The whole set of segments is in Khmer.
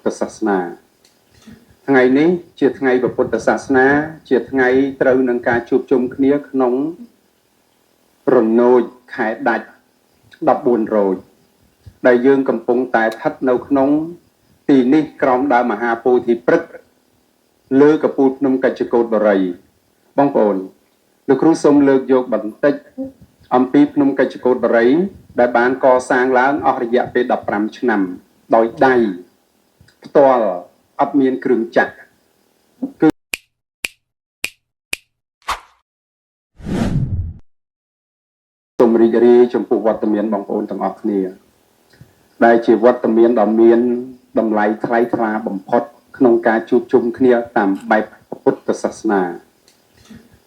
ទ្ធសាសនាថ្ងៃនេះជាថ្ងៃពុទ្ធសាសនាជាថ្ងៃត្រូវនឹងការជួបជុំគ្នាក្នុងរនោចខែដាច់14រោចដែលយើងកំពុងតែស្ថិតនៅក្នុងទីនេះក្រោមដើមមហាពោធិព្រឹក្សលើកពូលភ្នំកិច្ចកោតបរិយបងប្អូនលោកគ្រូសូមលើកយកបន្តិចអំពីភ្នំកិច្ចកោតបរិយដែលបានកសាងឡើងអស់រយៈពេល15ឆ្នាំដោយដៃផ្ទាល់អត់មានគ្រឿងចក្រគឺសូមរីករាយចំពោះវត្តមានបងប្អូនទាំងអស់គ្នាដែលជាវត្តមានដ៏មានតម្លៃថ្លៃថ្លាបំផុតក្នុងការជួបជុំគ្នាតាមបែបពុទ្ធសាសនា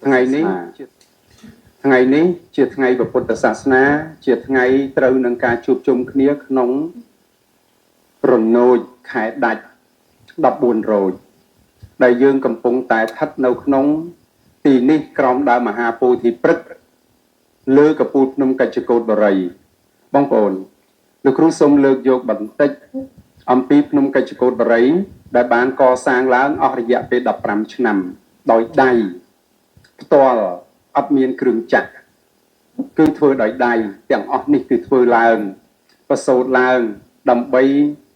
ថ្ងៃនេះជាថ្ងៃពុទ្ធសាសនាជាថ្ងៃត្រូវនឹងការជួបជុំគ្នាក្នុងរនោចខែដាច់14រោចដែលយើងកំពុងតែស្ថិតនៅក្នុងទីនេះក្រោមដើមមហាពោធិព្រឹក្សលើកពូលភ្នំកិច្ចកោតបរិយបងប្អូនលោកគ្រូសូមលើកយកបន្តិចអំពីភ្នំកិច្ចកោតបរិយដែលបានកសាងឡើងអស់រយៈពេល15ឆ្នាំដោយដៃផ្ទាល់អត់មានគ្រឿងចក្រគឺធ្វើដោយដៃទាំងអស់នេះគឺធ្វើឡើងប្រសូតឡើងដើម្បី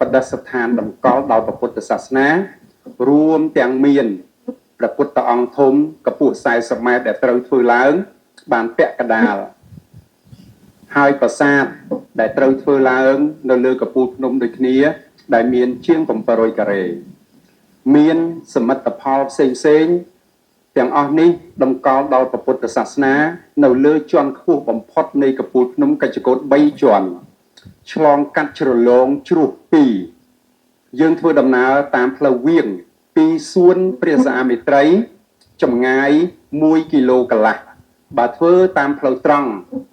បដិស្ថានតម្កល់ដល់ពុទ្ធសាសនារួមទាំងមានព្រះពុទ្ធអង្គធំកម្ពស់40ម៉ែត្រដែលត្រូវធ្វើឡើងបានពាក់កណ្ដាលហើយប្រាសាទដែលត្រូវធ្វើឡើងនៅលើកពូលភ្នំដូចគ្នាដែលមានជាង700ការ៉េមានសមិទ្ធផលផ្សេងៗទាំងអស់នេះតម្កល់ដល់ពុទ្ធសាសនានៅលើជាន់ខ្ពស់បំផុតនៃកពូលភ្នំកិច្ចកោត3ជាន់ឆ្លងកាត់ជ្រលងជ្រោះ2យើងធ្វើដំណើរតាមផ្លូវវាងពីសួនព្រះសាមិត្រីចម្ងាយ1គីឡូកន្លះបើធ្វើតាមផ្លូវត្រង់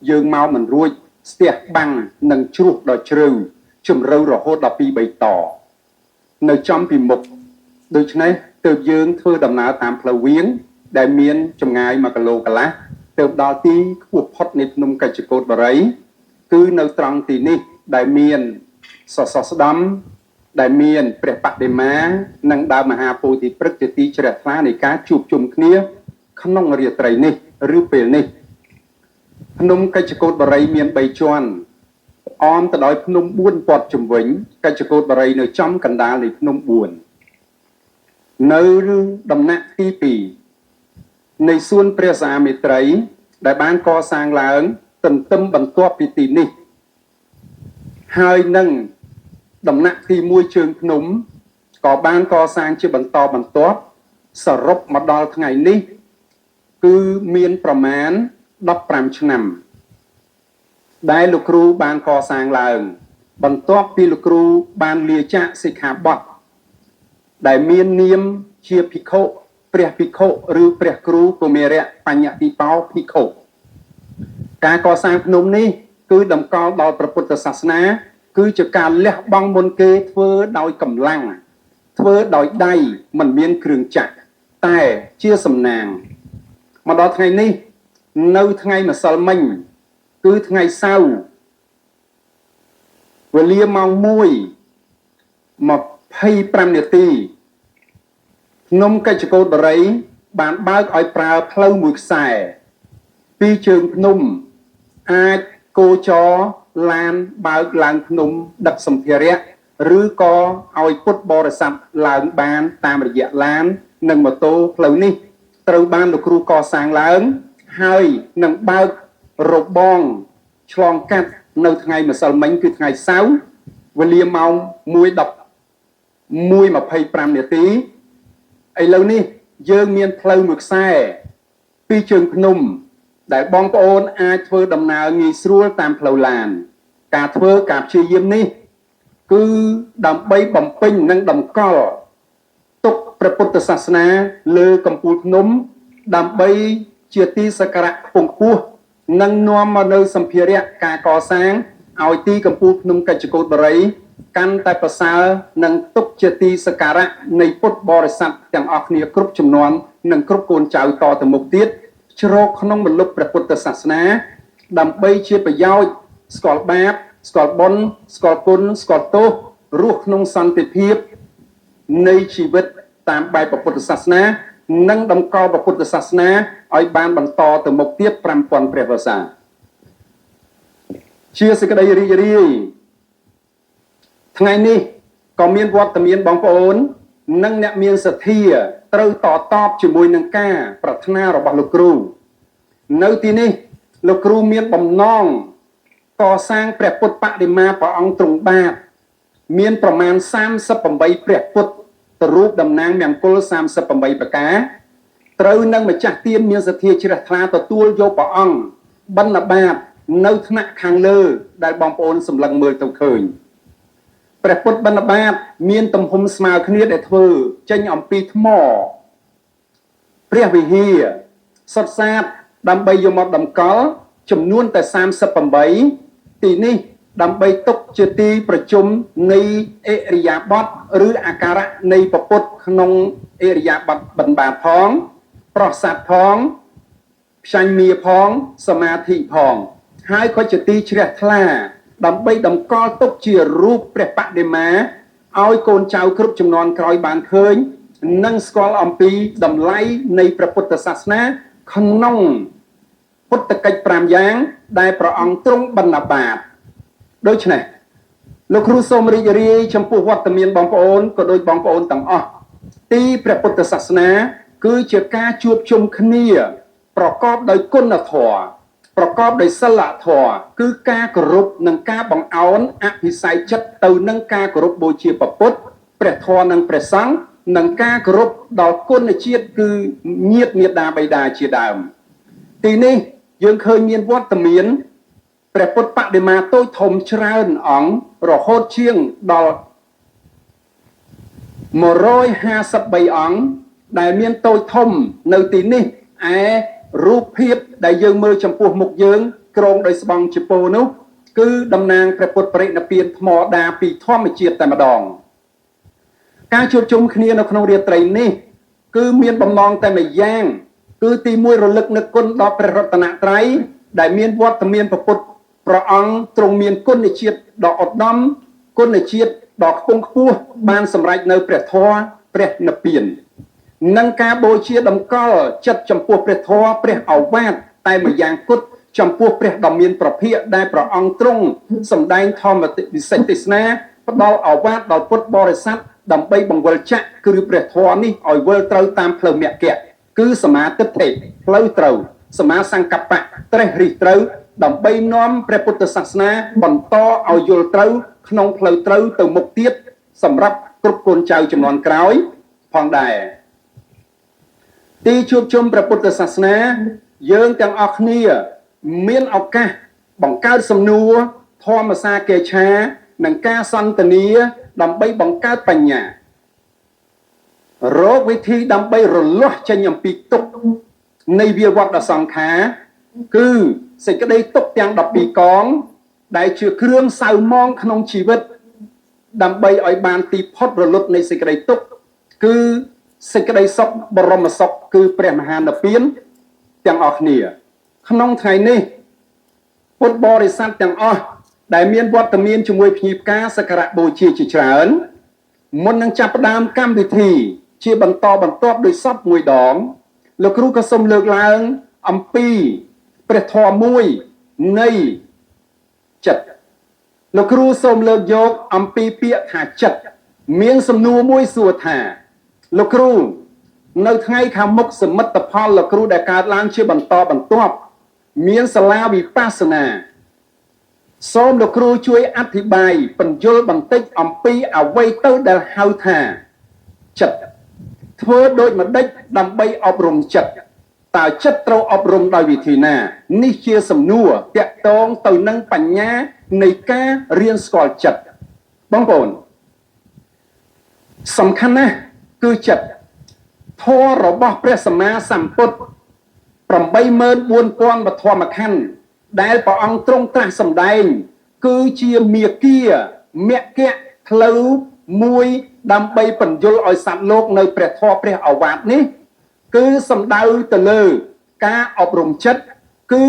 យើងមកមិនរួចស្ទះបាំងនិងជ្រោះដ៏ជ្រៅជម្រៅរហូតដល់2 3តនៅចំពីមុខដូច្នេះទើបយើងធ្វើដំណើរតាមផ្លូវវាងដែលមានចម្ងាយ1គីឡូកន្លះទើបដល់ទីខ្ពស់ផុតនៃភ្នំកិច្ចកោតបរិយគឺនៅត្រង់ទីនេះដែលមានសសរស្តម្ភដែលមានព្រះបដិមានិងដើមមហាពោធិព្រឹក្សជាទីជ្រះថ្លានៃការជួបជុំគ្នាក្នុងរាត្រីនេះឬពេលនេះភ្នំកិច្ចកោតបរិយមាន3ជាន់អមទៅដោយភ្នំ4ព័ទ្ធជុំវិញកិច្ចកោតបរិយនៅចំកណ្ដាលនៃភ្នំ4នៅដំណាក់ទី2នៃសួនព្រះសាមិត្រីដែលបានកសាងឡើងទន្ទឹមបន្ទាប់ពីទីនេះហើយនឹងដំណាក់ទី1ជើងភ្នំក៏បានកសាងជាបន្តបន្ទាប់សរុបមកដល់ថ្ងៃនេះគឺមានប្រមាណ15ឆ្នាំដែលលោកគ្រូបានកសាងឡើងបន្ទាប់ពីលោកគ្រូបានលាចាកសិក្ខាបទដែលមាននាមជាភិក្ខុព្រះភិក្ខុឬព្រះគ្រូកុមារៈបញ្ញតិបោភិក្ខុការកសាងភ្នំនេះគឺតម្កល់ដល់ព្រះពុទ្ធសាសនាគឺជាការលះបង់មុនគេធ្វើដោយកម្លាំងធ្វើដោយដៃមិនមានគ្រឿងចក្រតែជាសំណាងមកដល់ថ្ងៃនេះនៅថ្ងៃម្សិលមិញគឺថ្ងៃសៅរ៍វេលាម៉ោង1:25នាទីភ្នំកិច្ចកោតបរិយបានបើកឲ្យប្រើផ្លូវមួយខ្សែពីជើងភ្នំអាចគោចរឡានបើកឡើងភ្នំដឹកសម្ភារៈឬក៏ឲ្យពុទ្ធបរិស័ទឡើងបានតាមរយៈឡាននិងម៉ូតូផ្លូវនេះត្រូវបានលោកគ្រូកសាងឡើងហើយនឹងបើករបងឆ្លងកាត់នៅថ្ងៃម្សិលមិញគឺថ្ងៃសៅរ៍វេលាម៉ោង1:25នាទីឥឡូវនេះយើងមានផ្លូវមួយខ្សែពីជើងភ្នំដែលបងប្អូនអាចធ្វើដំណើរងាយស្រួលតាមផ្លូវឡានការធ្វើការព្យាយាមនេះគឺដើម្បីបំពេញនិងតម្កល់ទុកព្រះពុទ្ធសាសនាលើកំពូលភ្នំដើម្បីជាទីសក្ការៈខ្ពង់ខ្ពស់និងនាំមកនៅសម្ភារៈការកសាងឲ្យទីកំពូលភ្នំកិច្ចកោតបរិយកាន់តែប្រសើរនិងទុកជាទីសក្ការៈនៃពុទ្ធបរិស័ទទាំងអស់គ្នាគ្រប់ជំនាន់និងគ្រប់កូនចៅតទៅមុខទៀតជ្រកក្នុងមលុបព្រះពុទ្ធសាសនាដើម្បីជាប្រយោជន៍ស្គាល់បាបស្គាល់បុណ្យស្គាល់គុណស្គាល់ទោសរស់ក្នុងសន្តិភាព នៃជីវិតតាមបែបពុទ្ធសាសនានិងតម្កល់ពុទ្ធសាសនាឲ្យបានបន្តទៅមុខទៀត 5000 ព្រះវស្សាជាសេចក្តីរីករាយថ្ងៃនេះក៏មានវត្តមានបងប្អូននិងអ្នកមានសទ្ធាត្រូវតតបជាមួយនឹងការប្រាថ្នារបស់លោកគ្រូនៅទីនេះលោកគ្រូមានបំណងកសាងព្រះពុទ្ធបដិមាព្រះអង្គទ្រង់បាទមានប្រមាណ38ព្រះពុទ្ធរូបតំណាងមង្គល38ប្រការត្រូវនឹងម្ចាស់ទានមានសទ្ធាជ្រះថ្លាទទួលយកព្រះអង្គបណ្ឌបាតនៅថ្នាក់ខាងលើដែលបងប្អូនសម្លឹងមើលទៅឃើញព្រះពុទ្ធបណ្ឌបាតមានទំហំស្មើគ្នាដែលធ្វើចេញអំពីថ្មព្រះវិហារសុទ្ធសាធដើម្បីយកមកតម្កល់ចំនួនតែ38ទីនេះដើម្បីទុកជាទីប្រជុំនៃអិរិយាបថឬអាការៈនៃពុទ្ធក្នុងអិរិយាបថបណ្ឌបាតផងប្រសាទផងផ្សាញ់មាផងសមាធិផងហើយក៏ជាទីជ្រះថ្លាដើម្បីតម្កល់ទុកជារូបព្រះបដិមាឲ្យកូនចៅគ្រប់ជំនាន់ក្រោយបានឃើញនិងស្គាល់អំពីតម្លៃនៃព្រះពុទ្ធសាសនាក្នុងពុទ្ធកិច្ច5យ៉ាងដែលព្រះអង្គទ្រង់បណ្ឌបាតដូច្នេះលោកគ្រូសូមរីករាយចំពោះវត្តមានបងប្អូនក៏ដូចបងប្អូនទាំងអស់ទីព្រះពុទ្ធសាសនាគឺជាការជួបជុំគ្នាប្រកបដោយគុណធម៌ប្រកបដោយសិលធម៌គឺការគោរពនិងការបង្អោនអភិសេកចិត្តទៅនឹងការគោរពបូជាព្រះពុទ្ធព្រះធម៌និងព្រះសង្ឃនិងការគោរពដល់គុណជាតិគឺញាតិមាតាបិតាជាដើមទីនេះយើងឃើញមានវត្តមានព្រះពុទ្ធបដិមាតូចធំច្រើនអង្គរហូតជាងដល់153អង្គដែលមានតូចធំនៅទីនេះឯរូបភាពដែលយើងមើលចំពោះមុខយើងក្រងដោយស្បង់ជប៉ុននោះគឺតំណាងព្រះពុទ្ធបរិនិព្វានថ្មដាពីធម្មជាតិតែម្ដងការជួបជុំគ្នានៅក្នុងរាត្រីនេះគឺមានបំណងតែម្យ៉ាងគឺទីមួយរលឹកនឹកគុណដល់ព្រះរតនត្រ័យដែលមានវត្តមានព្រះពុទ្ធព្រះអង្គទ្រង់មានគុណជាតិដ៏ឧត្តមគុណជាតិដ៏ខ្ពង់ខ្ពស់បានសម្រេចនៅព្រះធម៌ព្រះនិព្វាននិងការបូជាតម្កល់ចិត្តចំពោះព្រះធម៌ព្រះឱវាទតែម្យ៉ាងគត់ចំពោះព្រះដ៏មានប្រភិយដែលព្រះអង្គទ្រង់សម្ដែងធម្មវិសេសទេសនាផ្ដល់ឱវាទដល់ពុទ្ធបរិស័ទដើម្បីបង្វិលចក្រគឺព្រះធម៌នេះឲ្យវិលត្រូវតាមផ្លូវមគ្គគឺសមាទិដ្ឋិផ្លូវត្រូវសមាសង្កប្បៈត្រេះរិះត្រូវដើម្បីនាំព្រះពុទ្ធសាសនាបន្តឲ្យយល់ត្រូវក្នុងផ្លូវត្រូវទៅមុខទៀតសម្រាប់គ្រប់កូនចៅជំនាន់ក្រោយផងដែរទីជួបជុំព្រះពុទ្ធសាសនាយើងទាំងអស់គ្នាមានឱកាសបង្កើតសំណួរធម្មសាកេឆានិងការសន្ទនាដើម្បីបង្កើតបញ្ញារកវិធីដើម្បីរលាស់ចេញអំពីទុក្ខនៃវាវត្តសង្ខារគឺសេចក្តីទុក្ខទាំង12កងដែលជាគ្រឿងសៅមងក្នុងជីវិតដើម្បីឲ្យបានទីផុតរលត់នៃសេចក្តីទុក្ខគឺសេចក្តីសុខបរមសុខគឺព្រះមហានិព្វានទាំងអស់គ្នាក្នុងថ្ងៃនេះពុទ្ធបរិស័ទទាំងអស់ដែលមានវត្តមានជាមួយភ្ញៀវការសក្ការៈបូជាជាច្រើនមុននឹងចាប់ផ្ដើមកម្មវិធីជាបន្តបន្ទាប់ដោយសពមួយដងលោកគ្រូក៏សូមលើកឡើងអំពីព្រះធម៌មួយនៃចិត្តលោកគ្រូសូមលើកយកអំពីពាក្យថាចិត្តមានសំណួរមួយសួរថាលោកគ្រូនៅថ្ងៃខាងមុខសមិទ្ធផលលោកគ្រូដែលកើតឡើងជាបន្តបន្ទាប់មានសាលាវិបស្សនាសូមលោកគ្រូជួយអធិប្បាយបញ្យល់បន្តិចអំពីអ្វីទៅដែលហៅថាចិត្តធ្វើដូចម្ដេចដើម្បីអប់រំចិត្តតើចិត្តត្រូវអប់រំដោយវិធីណានេះជាសំណួរតាក់ទងទៅនឹងបញ្ញានៃការរៀនស្គាល់ចិត្តបងប្អូនសំខាន់ណាស់គឺចិត្តធម៌របស់ព្រះសម្មាសម្ពុទ្ធ 84000 បឋមខណ្ឌដែលព្រះអង្គទ្រង់ត្រាស់សម្ដែងគឺជាមាគ៌មគ្គផ្លូវមួយដើម្បីបញ្យល់ឲ្យសត្វលោកនៅព្រះធម៌ព្រះឱវាទនេះគឺសំដៅទៅលើការអប់រំចិត្តគឺ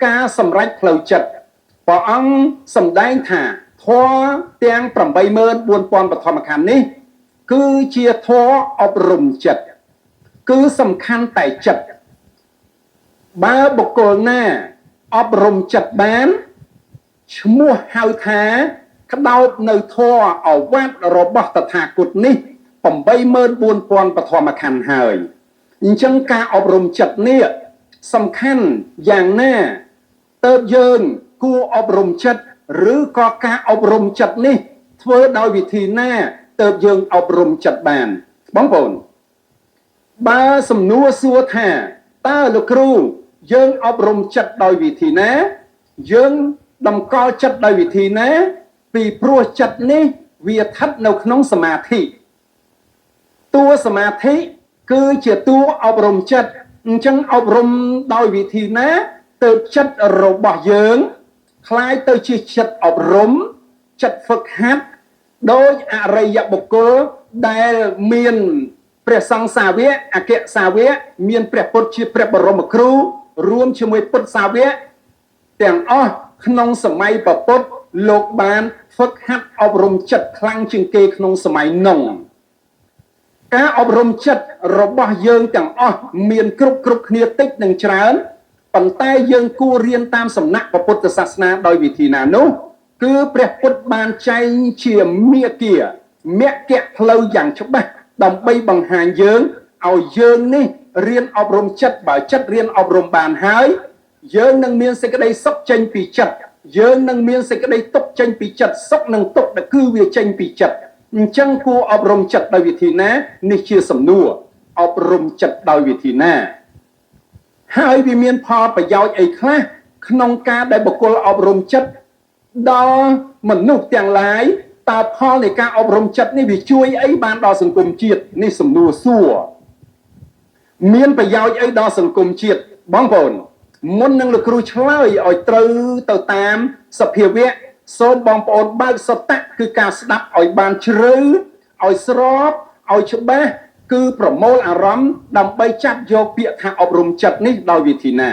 ការសម្រេចផ្លូវចិត្តព្រះអង្គសម្ដែងថាធម៌ទាំង 84000 បឋមខណ្ឌនេះ គឺជាធម៌អប់រំចិត្តគឺសំខាន់តែចិត្តបើបុគ្គលណាអប់រំចិត្តបានឈ្មោះហៅថាក្តោបនៅធម៌អវត្តរបស់តថាគតនេះ84000បឋមខណ្ឌហើយអញ្ចឹងការអប់រំចិត្តនេះសំខាន់យ៉ាងណាតើបយើងគួរអប់រំចិត្តឬក៏ការអប់រំចិត្តនេះធ្វើដោយវិធីណាតើបយើងអប់រំចិត្តបានបងប្អូនបើសំណួរសួរថាតើលោកគ្រូយើងអប់រំចិត្តដោយវិធីណាយើងតម្កល់ចិត្តដោយវិធីណាពីព្រោះចិត្តនេះវាស្ថិតនៅក្នុងសមាធិតួសមាធិគឺជាតួអប់រំចិត្តអញ្ចឹងអប់រំដោយវិធីណាទើបចិត្តរបស់យើងคล้ายទៅជាចិត្តអប់រំចិត្តហ្វឹកហាត់ដោយអរិយបុគ្គលដែលមានព្រះសង្ឃសាវកអគ្គសាវកមានព្រះពុទ្ធជាព្រះបរមគ្រូរួមជាមួយពុទ្ធសាវកទាំងអស់ក្នុងសម័យពុទ្ធលោកបានហ្វឹកហាត់អប់រំចិត្តខ្លាំងជាងគេក្នុងសម័យនោះការអប់រំចិត្តរបស់យើងទាំងអស់មានគ្រប់គ្នាតិចនិងច្រើនប៉ុន្តែយើងគួររៀនតាមសំណាក់ពុទ្ធសាសនាដោយវិធីណានោះគឺព្រះពុទ្ធបានចែងជាមាគ៌ផ្លូវយ៉ាងច្បាស់ដើម្បីបង្ហាញយើងឲ្យយើងនេះរៀនអប់រំចិត្តបើចិត្តរៀនអប់រំបានហើយយើងនឹងមានសេចក្តីសុខចេញពីចិត្តយើងនឹងមានសេចក្តីទុក្ខចេញពីចិត្តសុខនិងទុក្ខគឺវាចេញពីចិត្តអញ្ចឹងគួរអប់រំចិត្តដោយវិធីណានេះជាសំណួរអប់រំចិត្តដោយវិធីណាហើយវាមានផលប្រយោជន៍អីខ្លះក្នុងការដែលបុគ្គលអប់រំចិត្តដល់មនុស្សទាំងឡាយតើផលនៃការអប់រំចិត្តនេះវាជួយអីបានដល់សង្គមជាតិនេះសំណួរសួរមានប្រយោជន៍អីដល់សង្គមជាតិបងប្អូនមុននឹងលោកគ្រូឆ្លើយឲ្យត្រូវទៅតាមសភាវៈសូមបងប្អូនបើកសតៈគឺការស្ដាប់ឲ្យបានជ្រៅឲ្យស្របឲ្យច្បាស់គឺប្រមូលអារម្មណ៍ដើម្បីចាប់យកពាក្យថាអប់រំចិត្តនេះដោយវិធីណា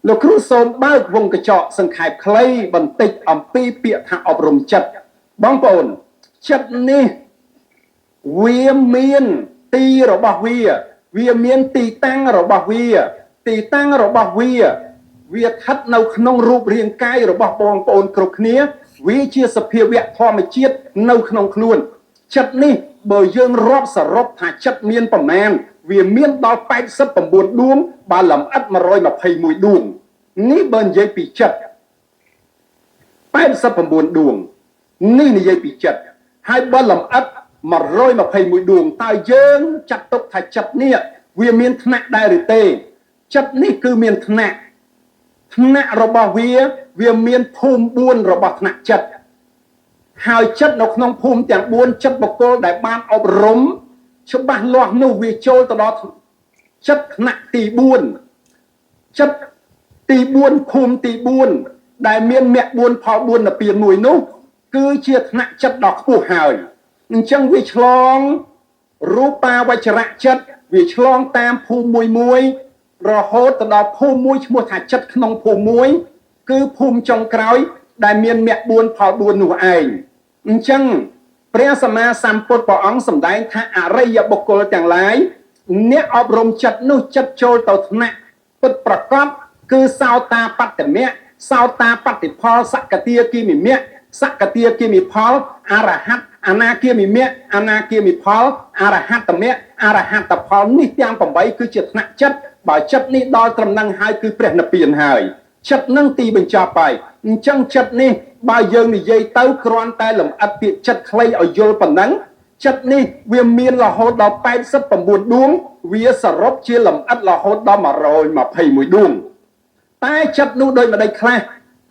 លោកគ្រូសូមបើកវងកញ្ចក់សង្ខេបខ្លីបន្តិចអំពីពាក្យថាអប់រំចិត្តបងប្អូនចិត្តនេះវាមានទីរបស់វាមានទីតាំងរបស់ទីតាំងរបស់វាស្ថិតនៅក្នុងរូបរាងកាយរបស់បងប្អូនគ្រប់គ្នាវាជាសភាវៈធម្មជាតិនៅក្នុងខ្លួនចិត្តនេះបើយើងរាប់សរុបថាចិត្តមានប្រមាណវាមានដល់89ដួងបើលម្អិត121ដួងនេះបើនិយាយពីចិត្ត89ដួងនេះនិយាយពីចិត្តហើយបើលម្អិត121ដួងតើយើងចាត់ទុកថាចិត្តនេះវាមានថ្នាក់ដែរឬទេចិត្តនេះគឺមានថ្នាក់របស់វាមានភូមិ4របស់ថ្នាក់ចិត្តហើយចិត្តនៅក្នុងភូមិទាំង4ចិត្តបុគ្គលដែលបានអប់រំច្បាស់លាស់នោះវាចូលទៅដល់ចិត្តថ្នាក់ទី4ចិត្តទី4ភូមិទី4ដែលមានមគ្គ4ផល4និព្វានមួយនោះគឺជាថ្នាក់ចិត្តដ៏ខ្ពស់ហើយអញ្ចឹងវាឆ្លងរូបាវចរៈចិត្តវាឆ្លងតាមភូមិមួយរហូតទៅដល់ភូមិមួយឈ្មោះថាចិត្តក្នុងភូមិមួយគឺភូមិចុងក្រោយដែលមានមគ្គ4ផល4នោះឯងអញ្ចឹងព្រះសម្មាសម្ពុទ្ធព្រះអង្គសម្ដែងថាអរិយបុគ្គលទាំងឡាយអ្នកអប់រំចិត្តនោះចិត្តចូលទៅថ្នាក់ពិតប្រកបគឺសោតាបត្តមៈសោតាបត្តិផលសកតាគិមិមៈសកតាគិមិផលអរហត្តអនាគិមិមៈអនាគិមិផលអរហត្តមៈអរហត្តផលនេះទាំង8គឺជាថ្នាក់ចិត្តបើចិត្តនេះដល់ត្រឹមនឹងហើយគឺព្រះនិព្វានហើយចិត្តនឹងទីបញ្ចប់ហើយអញ្ចឹងចិត្តនេះបើយើងនិយាយទៅគ្រាន់តែលម្អិតពាក្យចិត្តខ្លីឲ្យយល់ប៉ុណ្ណឹងចិត្តនេះវាមានរហូតដល់89ដួងវាសរុបជាលម្អិតរហូតដល់121ដួងតែចិត្តនោះដូចម្ដេចខ្លះ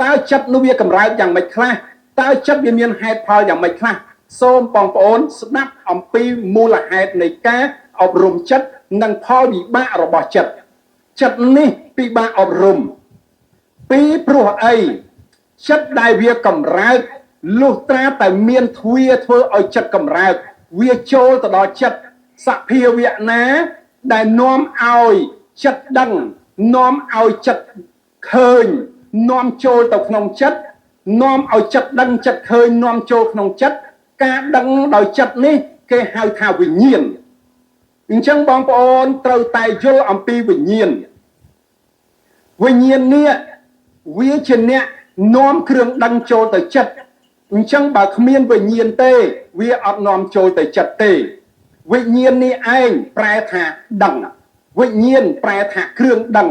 តើចិត្តនោះវាកម្រើកយ៉ាងម៉េចខ្លះតើចិត្តវាមានហេតុផលយ៉ាងម៉េចខ្លះសូមបងប្អូនស្ដាប់អំពីមូលហេតុនៃការអប់រំចិត្តនិងផលវិបាករបស់ចិត្តនេះពិបាកអប់រំពីព្រោះអីចិត្តដែលវាកម្រើកលុះត្រាតែមានទ្វាធ្វើឲ្យចិត្តកម្រើកវាចូលទៅដល់ចិត្តសភាវៈណាដែលនាំឲ្យចិត្តដឹងនាំឲ្យចិត្តឃើញនាំចូលទៅក្នុងចិត្តនាំឲ្យចិត្តដឹងចិត្តឃើញនាំចូលក្នុងចិត្តការដឹងដោយចិត្តនេះ គេហៅថាវិញ្ញាណអញ្ចឹងបងប្អូនត្រូវតែយល់អំពីវិញ្ញាណនេះវាជាអ្នកនាំគ្រឿងដឹងចូលទៅចិត្តអញ្ចឹងបើគ្មានវិញ្ញាណទេវាអត់នាំចូលទៅចិត្តទេវិញ្ញាណនេះឯងប្រែថាដឹងវិញ្ញាណប្រែថាគ្រឿងដឹង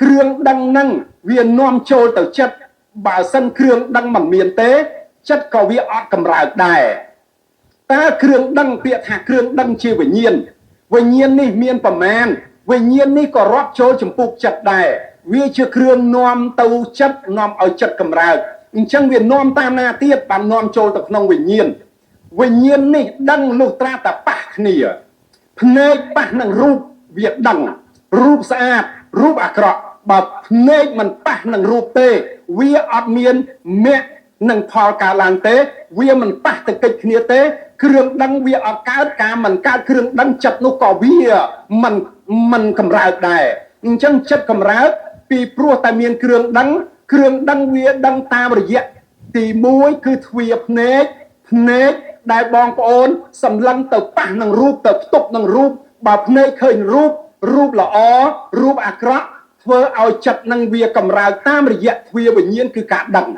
ហ្នឹងវានាំចូលទៅចិត្តបើសិនគ្រឿងដឹងមិនមានទេចិត្តក៏វាអត់កម្រើកដែរតើគ្រឿងដឹងពាក្យថាគ្រឿងដឹងជាវិញ្ញាណនេះមានប្រមាណវិញ្ញាណនេះក៏រាប់ចូលចំពោះចិត្តដែរវាជាគ្រឿងនាំទៅចិត្តនាំឲ្យចិត្តកម្រើកអញ្ចឹងវានាំតាមណាទៀតបាននាំចូលទៅក្នុងវិញ្ញាណនេះដឹងលុះត្រាតែប៉ះគ្នាភ្នែកប៉ះនឹងរូបវាដឹងរូបស្អាតរូបអាក្រក់បើភ្នែកមិនប៉ះនឹងរូបទេវាអត់មានមគ្គនឹងផលកើតឡើងទេវាមិនប៉ះទៅកិច្ចគ្នាទេគ្រឿងដឹងវាអត់កើតការមិនកើតគ្រឿងដឹងចិត្តនោះក៏វាមិនកម្រើកដែរអញ្ចឹងចិត្តកម្រើកពីព្រោះតែមានគ្រឿងដឹងវាដឹងតាមរយៈទី1គឺទ្វារភ្នែកដែលបងប្អូនសម្លឹងទៅប៉ះនឹងរូបទៅផ្ទប់នឹងរូបបើភ្នែកឃើញរូបល្អរូបអាក្រក់ធ្វើឲ្យចិត្តនឹងវាកម្រើកតាមរយៈទ្វារវិញ្ញាណគឺការដឹង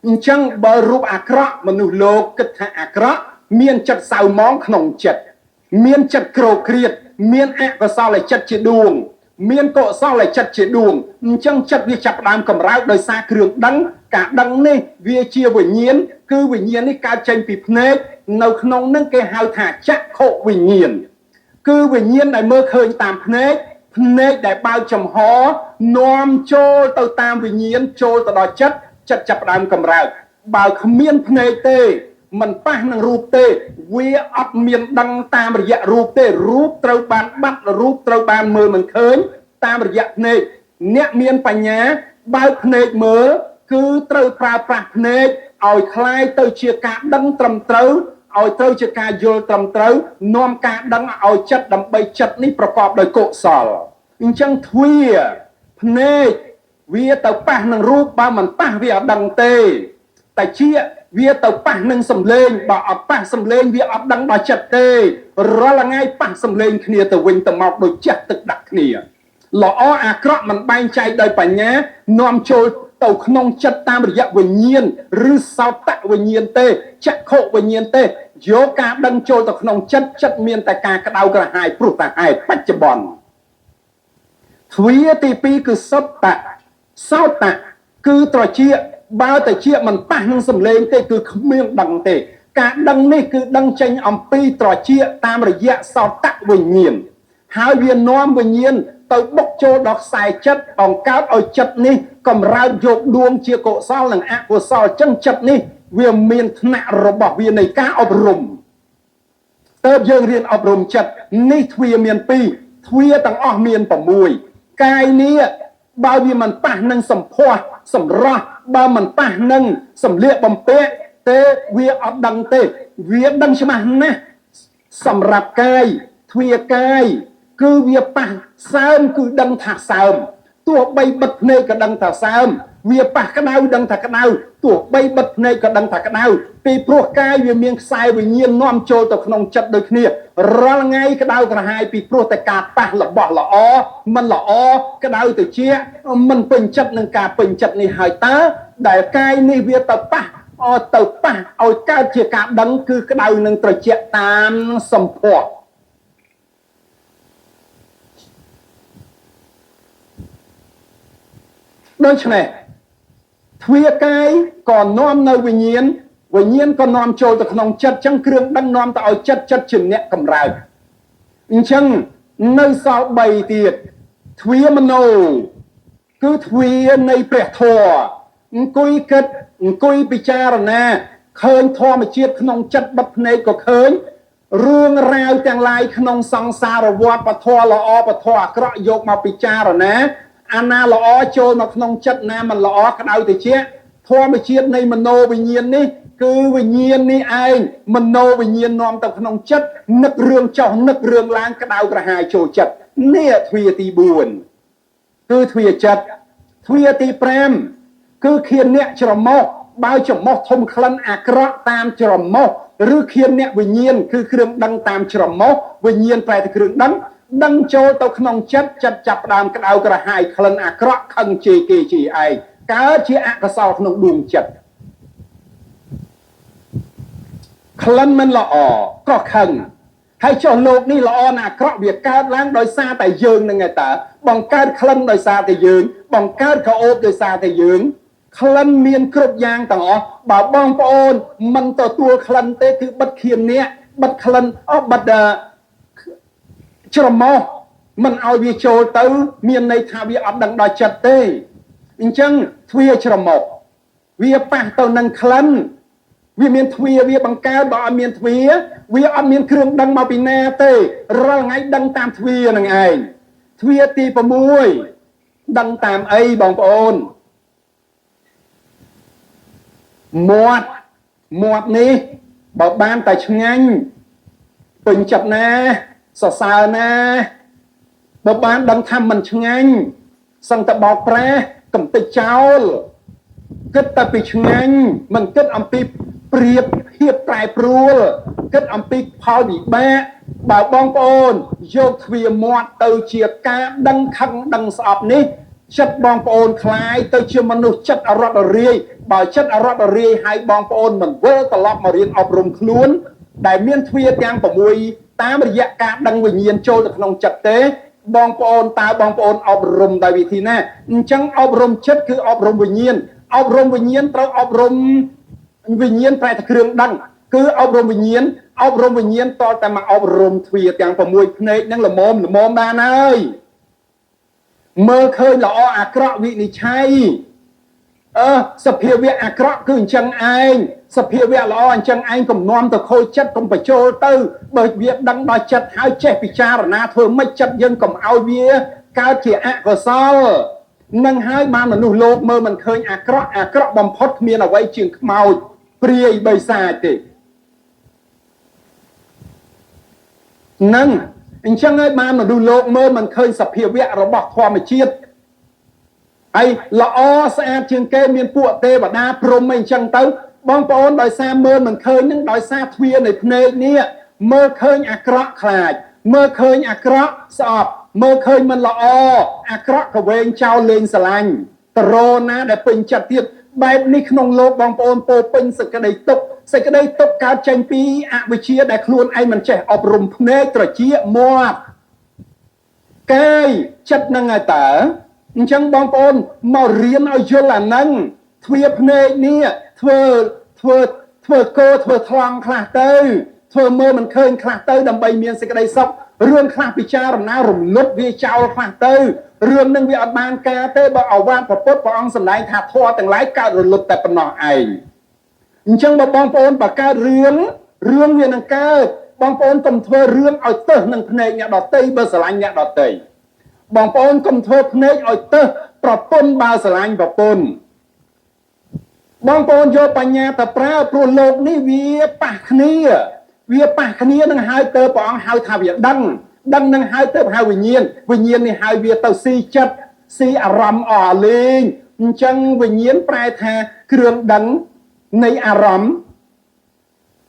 អញ្ចឹងបើរូបអាក្រក់មនុស្សលោកគិតថាអាក្រក់មានចិត្តសៅមងក្នុងចិត្តមានចិត្តក្រោកគ្រៀតមានអកុសលចិត្តជាដួងមានកុសលចិត្តជាដួងអញ្ចឹងចិត្តវាចាប់ផ្ដើមកម្រើកដោយសារគ្រឿងដឹងការដឹងនេះវាជាវិញ្ញាណគឺវិញ្ញាណនេះកើតចេញពីភ្នែកនៅក្នុងនឹងគេហៅថាចក្ខុវិញ្ញាណគឺវិញ្ញាណដែលមើលឃើញតាមភ្នែកដែលបើកចំហនាំចូលទៅតាមវិញ្ញាណចូលទៅដល់ចិត្តចាប់ផ្ដើមកម្រើកបើគ្មានភ្នែកទេមិនប៉ះនឹងរូបទេវាអត់មានដឹងតាមរយៈរូបទេរូបត្រូវបានបាត់រូបត្រូវបានមើលមិនឃើញតាមរយៈភ្នែកអ្នកមានបញ្ញាបើកភ្នែកមើលគឺត្រូវប្រើប្រាស់ភ្នែកឲ្យคล้ายទៅជាការដឹងត្រឹមត្រូវឲ្យត្រូវជាការយល់ត្រឹមត្រូវនាំការដឹងឲ្យចិត្តដើម្បីចិត្តនេះប្រកបដោយកុសលអញ្ចឹងទ្វាភ្នែកវាទៅប៉ះនឹងរូបបើមិនប៉ះវាអត់ដឹងទេតែជាវាទៅប៉ះនឹងសម្លេងបើអត់ប៉ះសម្លេងវាអត់ដឹងដល់ចិត្តទេរាល់ថ្ងៃប៉ះសម្លេងគ្នាទៅវិញទៅមកដូចចេះទឹកដាក់គ្នាល្អអាក្រក់មិនបែងចែកដោយបញ្ញានាំចូលទៅក្នុងចិត្តតាមរយៈវិញ្ញាណឬសោតវិញ្ញាណទេចក្ខុវិញ្ញាណទេយកការដឹងចូលទៅក្នុងចិត្តមានតែការក្តៅក្រហាយព្រោះតែហេតុបច្ចុប្បន្នទ្វាទី2គឺសោតគឺត្រចៀកបើត្រចៀកមិនប៉ះនឹងសម្លេងទេគឺគ្មានដឹងទេការដឹងនេះគឺដឹងចេញអំពីត្រចៀកតាមរយៈសោតវិញ្ញាណហើយវានាំវិញ្ញាណទៅបុកចូលដល់ខ្សែចិត្តបង្កើតឲ្យចិត្តនេះកម្រើកយកដួងជាកុសលនិងអកុសលចឹងចិត្តនេះវាមានថ្នាក់របស់វានៃការអប់រំតើបយើងរៀនអប់រំចិត្តនេះទ្វាមាន2ទ្វាទាំងអស់មាន6កាយនេះបើវាមិនប៉ះនឹងសម្ផស្សសម្រស់បើមិនប៉ះនឹងសម្លៀកបំពាក់ទេវាអត់ដឹងទេវាដឹងច្បាស់ណាស់សម្រាប់កាយទ្វាកាយគឺវាប៉ះសើមគឺដឹងថាសើមទោះបីបិទភ្នែកក៏ដឹងថាសើមវាប៉ះក្តៅដឹងថាក្តៅទោះបីបិទភ្នែកក៏ដឹងថាក្តៅពីព្រោះកាយវាមានខ្សែវិញ្ញាណនាំចូលទៅក្នុងចិត្តដូចគ្នារាល់ថ្ងៃក្តៅក្រហាយពីព្រោះតែការប៉ះរបស់ល្អមិនល្អក្តៅទៅជាមិនពេញចិត្តនឹងការពេញចិត្តនេះហើយតើដែលកាយនេះវាទៅប៉ះឲ្យកើតជាការដឹងគឺក្តៅនឹងត្រជាក់តាមសម្ផស្សដូច្នេះទ្វាកាយក៏នាំនៅវិញ្ញាណក៏នាំចូលទៅក្នុងចិត្តចឹងគ្រឿងដឹងនាំទៅឲ្យចិត្តជាអ្នកកម្រើកអញ្ចឹងនៅសល់3ទៀតទ្វាមโนគឺទ្វានៃព្រះធម៌អង្គុយគិតអង្គុយពិចារណាឃើញធម្មជាតិក្នុងចិត្តបិទភ្នែកក៏ឃើញរឿងរ៉ាវទាំងឡាយក្នុងសង្សារវដ្តពធល្អពធអាក្រក់យកមកពិចារណាអាណាល្អចូលមកក្នុងចិត្តណាមិនល្អក្តៅទៅជាធម្មជាតិនៃមโนវិញ្ញាណនេះគឺវិញ្ញាណនេះឯងមโนវិញ្ញាណនាំទៅក្នុងចិត្តនឹករឿងចុះនឹករឿងឡើងក្តៅក្រហាយចូលចិត្តនេះទ្វាទី4គឺទ្វាចិត្តទ្វាទី5គឺខៀនអ្នកច្រមុះបើច្រមុះធំក្លិនអាក្រក់តាមច្រមុះ ឬខៀនអ្នកវិញ្ញាណគឺគ្រឿងដឹងតាមច្រមុះវិញ្ញាណប្រែទៅគ្រឿងដឹងចូលទៅក្នុងចិត្តចាប់ផ្ដើមក្តៅក្រហាយក្លិនអាក្រក់ខឹងជេរគេជាឯងកើតជាអកុសលក្នុងដួងចិត្តក្លិនមិនល្អក៏ខឹងហើយចុះលោកនេះល្អណាស់អាក្រក់វាកើតឡើងដោយសារតែយើងនឹងឯតាបង្កើតក្លិនដោយសារតែយើងបង្កើតកោបដោយសារតែយើងក្លិនមានគ្រប់យ៉ាងទាំងអស់បើបងប្អូនមិនទទួលក្លិនទេគឺបិទខៀននេះបិទក្លិនបិទច្រមុះមិនឲ្យវាចូលទៅមានន័យថាវាអត់ដឹងដល់ចិត្តទេអញ្ចឹងទ្វាច្រមុះវាប៉ះទៅនឹងក្លិនវាមានទ្វាវាបង្កើតបើអត់មានទ្វាវាអត់មានគ្រឿងដឹងមកពីណាទេរាល់ថ្ងៃដឹងតាមទ្វានឹងឯងទ្វាទី6ដឹងតាមអីបងប្អូនមាត់នេះបើបានតែឆ្ងាញ់ពេញចិត្តណាសរសើរណាបើបានដឹងថាមិនឆ្ងាញ់សឹងតែបោកប្រាស់កំតិចចោលគិតតែពីឆ្ងាញ់មិនគិតអំពីប្រៀបធៀបប្រែប្រួលគិតអំពីផលវិបាកបើបងប្អូនយកទ្វាមាត់ទៅជាការដឹងខឹងដឹងស្អប់នេះចិត្តបងប្អូនคล้ายទៅជាមនុស្សចិត្តអរត់អរាយបើចិត្តអរត់អរាយហើយបងប្អូនមិនវិលត្រឡប់មករៀនអប់រំខ្លួនដែលមានទ្វាទាំង6តាមរយៈការដឹងវិញ្ញាណចូលទៅក្នុងចិត្តទេបងប្អូនតើបងប្អូនអប់រំដោយវិធីណាអញ្ចឹងអប់រំចិត្តគឺអប់រំវិញ្ញាណអប់រំវិញ្ញាណត្រូវអប់រំវិញ្ញាណប្រែតែគ្រឿងដឹងគឺអប់រំវិញ្ញាណតតែមកអប់រំទ្វាទាំង6ភ្នែកនឹងល្មមបានហើយមើលឃើញល្អអាក្រក់វិនិច្ឆ័យសភាវៈអាក្រក់គឺអញ្ចឹងឯងសភាវៈល្អអញ្ចឹងឯងកុំនាំទៅខូចចិត្តកុំបញ្ចូលទៅបើវាដឹងដល់ចិត្តហើយចេះពិចារណាធ្វើម៉េចចិត្តយើងកុំឲ្យវាកើតជាអកុសលនឹងហើយបានមនុស្សលោកមើលមិនឃើញអាក្រក់បំផុតគ្មានអ្វីជាងខ្មោចព្រាយបិសាចទេនឹងអញ្ចឹងហើយបានមនុស្សលោកមើលមិនឃើញសភាវៈរបស់ធម្មជាតិហើយល្អស្អាតជាងគេមានពួកទេវតាព្រំអីអញ្ចឹងទៅបងប្អូនដោយសារមើលមិនឃើញនឹងដោយសារទ្វានៃភ្នែកនេះមើលឃើញអាក្រក់ខ្លាចមើលឃើញអាក្រក់ស្អប់មើលឃើញមិនល្អអាក្រក់ក៏វែងចោលលេងស្រឡាញ់តរណាដែលពេញចិត្តទៀតបែបនេះក្នុងលោកបងប្អូនពោពេញសេចក្តីទុក្ខកើតចេញពីអវិជ្ជាដែលខ្លួនឯងមិនចេះអប់រំភ្នែកត្រចៀកមាត់កាយចិត្តនឹងហើយតើអញ្ចឹងបងប្អូនមករៀនឲ្យយល់អាហ្នឹងទ្វាភ្នែកនេះធ្វើគោធ្វើថ្លង់ខ្លះទៅធ្វើមើលមិនឃើញខ្លះទៅដើម្បីមានសេចក្តីសុខរឿងខ្លះពិចារណារំលត់វាចោលខ្លះទៅរឿងនឹងវាអត់បានការទេបើអវាទព្រះពុទ្ធព្រះអង្គសម្ដែងថាធម៌ទាំងឡាយកើតរលត់តែប៉ុណ្ណោះឯងអញ្ចឹងបើបងប្អូនបើកើតរឿងវានឹងកើតបងប្អូនកុំធ្វើរឿងឲ្យទើសនឹងភ្នែកអ្នកដទៃបើស្រឡាញ់អ្នកដទៃបងប្អូនកុំធ្វើភ្នែកឲ្យទើសប្រពន្ធបើស្រឡាញ់ប្រពន្ធបងប្អូនយកបញ្ញាទៅប្រើព្រោះលោកនេះវាប៉ះគ្នានឹងហើយទៅព្រះអង្គហៅថាវាដឹងនឹងហើយទៅហៅវិញ្ញាណនេះហើយវាទៅស៊ីចិត្តស៊ីអារម្មណ៍អស់លេងអញ្ចឹងវិញ្ញាណប្រែថាគ្រឿងដឹងនៃអារម្មណ៍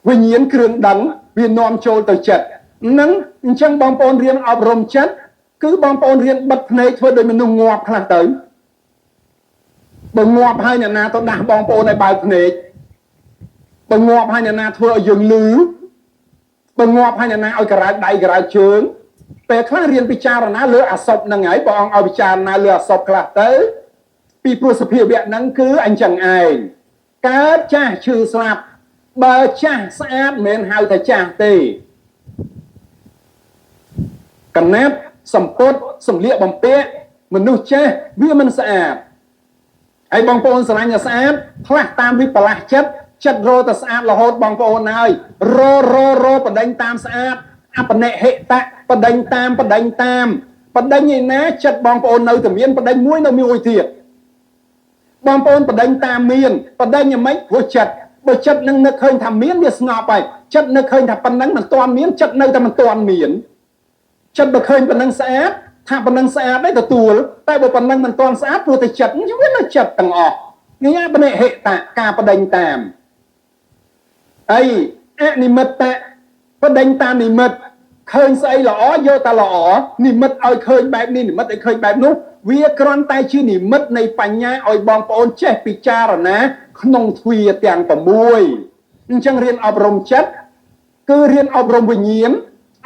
វិញ្ញាណគ្រឿងដឹងវានាំចូលទៅចិត្តនឹងអញ្ចឹងបងប្អូនរៀនអប់រំចិត្តគឺបងប្អូនរៀនបិទភ្នែកធ្វើដោយមនុស្សងាប់ខ្លះទៅបើងាប់ហើយអ្នកណាទៅដាស់បងប្អូនឲ្យបើកភ្នែកបើងាប់ហើយអ្នកណាធ្វើឲ្យយើងលឺបើងាប់ហើយអ្នកណាឲ្យក្រៅដៃក្រៅជើងពេលខ្លះរៀនពិចារណាលើអសពហ្នឹងហើយព្រះអង្គឲ្យពិចារណាលើអសពខ្លះទៅពីព្រោះសភាវៈហ្នឹងគឺអញ្ចឹងឯងកើតចាស់ឈឺស្លាប់បើចាស់ស្អាតមិនមែនហៅថាចាស់ទេកណាត់សម្ពុតសម្លៀកបំពាក់មនុស្សចាស់វាមិនស្អាតហើយបងប្អូនស្រឡាញ់តែស្អាតផ្លាស់តាមវិបលាស់ចិត្តរតែស្អាតរហូតបងប្អូនហើយរបដិញតាមស្អាតអបនិហិតៈបដិញតាមបដិញឯណាចិត្តបងប្អូននៅតែមានបដិញមួយនៅមួយទៀតបងប្អូនបដិញតាមមានបដិញយ៉ាងម៉េចព្រោះចិត្តបើចិត្តនឹងនឹកឃើញថាមានវាស្ងប់ហើយចិត្តនឹកឃើញថាប៉ុណ្ណឹងមិនទាន់មានចិត្តនៅតែមិនទាន់មានចិត្តបើឃើញប៉ុណ្ណឹងស្អាតថាប៉ុណ្ណឹងស្អាតទេទទួលតែបើប៉ុណ្ណឹងមិនទាន់ស្អាតព្រោះតែចិត្តវានៅចិត្តទាំងអស់នេះបនិហិតៈការបដិញតាមអីអ និមិត្តបដិញតាមនិមិត្តឃើញស្អីល្អយកតែល្អនិមិត្តឲ្យឃើញបែបនេះនិមិត្តឲ្យឃើញបែបនោះវាគ្រាន់តែជានិមិត្តនៃបញ្ញាឲ្យបងប្អូនចេះពិចារណាក្នុងទ្វាទាំង6អញ្ចឹងរៀនអប់រំចិត្តគឺរៀនអប់រំវិញ្ញាណ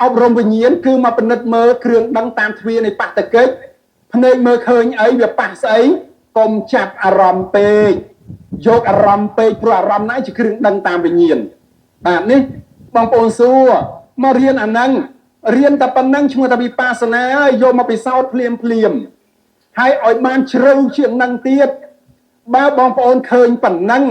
អប់រំវិញ្ញាណគឺមកពិនិត្យមើលគ្រឿងដឹងតាមទ្វានៃបត្តកិច្ចភ្នែកមើលឃើញអីវាប៉ះស្អីកុំចាប់អារម្មណ៍ពេកយកអារម្មណ៍ពេកព្រោះអារម្មណ៍ណាជាគ្រឿងដឹងតាមវិញ្ញាណបាទនេះបងប្អូនសួរមករៀនអាហ្នឹងរៀនតែប៉ុណ្ណឹងឈ្មោះថាវិបស្សនាហើយយកមកពិសោធន៍ភ្លាមហើយឲ្យបានជ្រៅជាងនឹងទៀតបើបងប្អូនឃើញប៉ុណ្ណឹង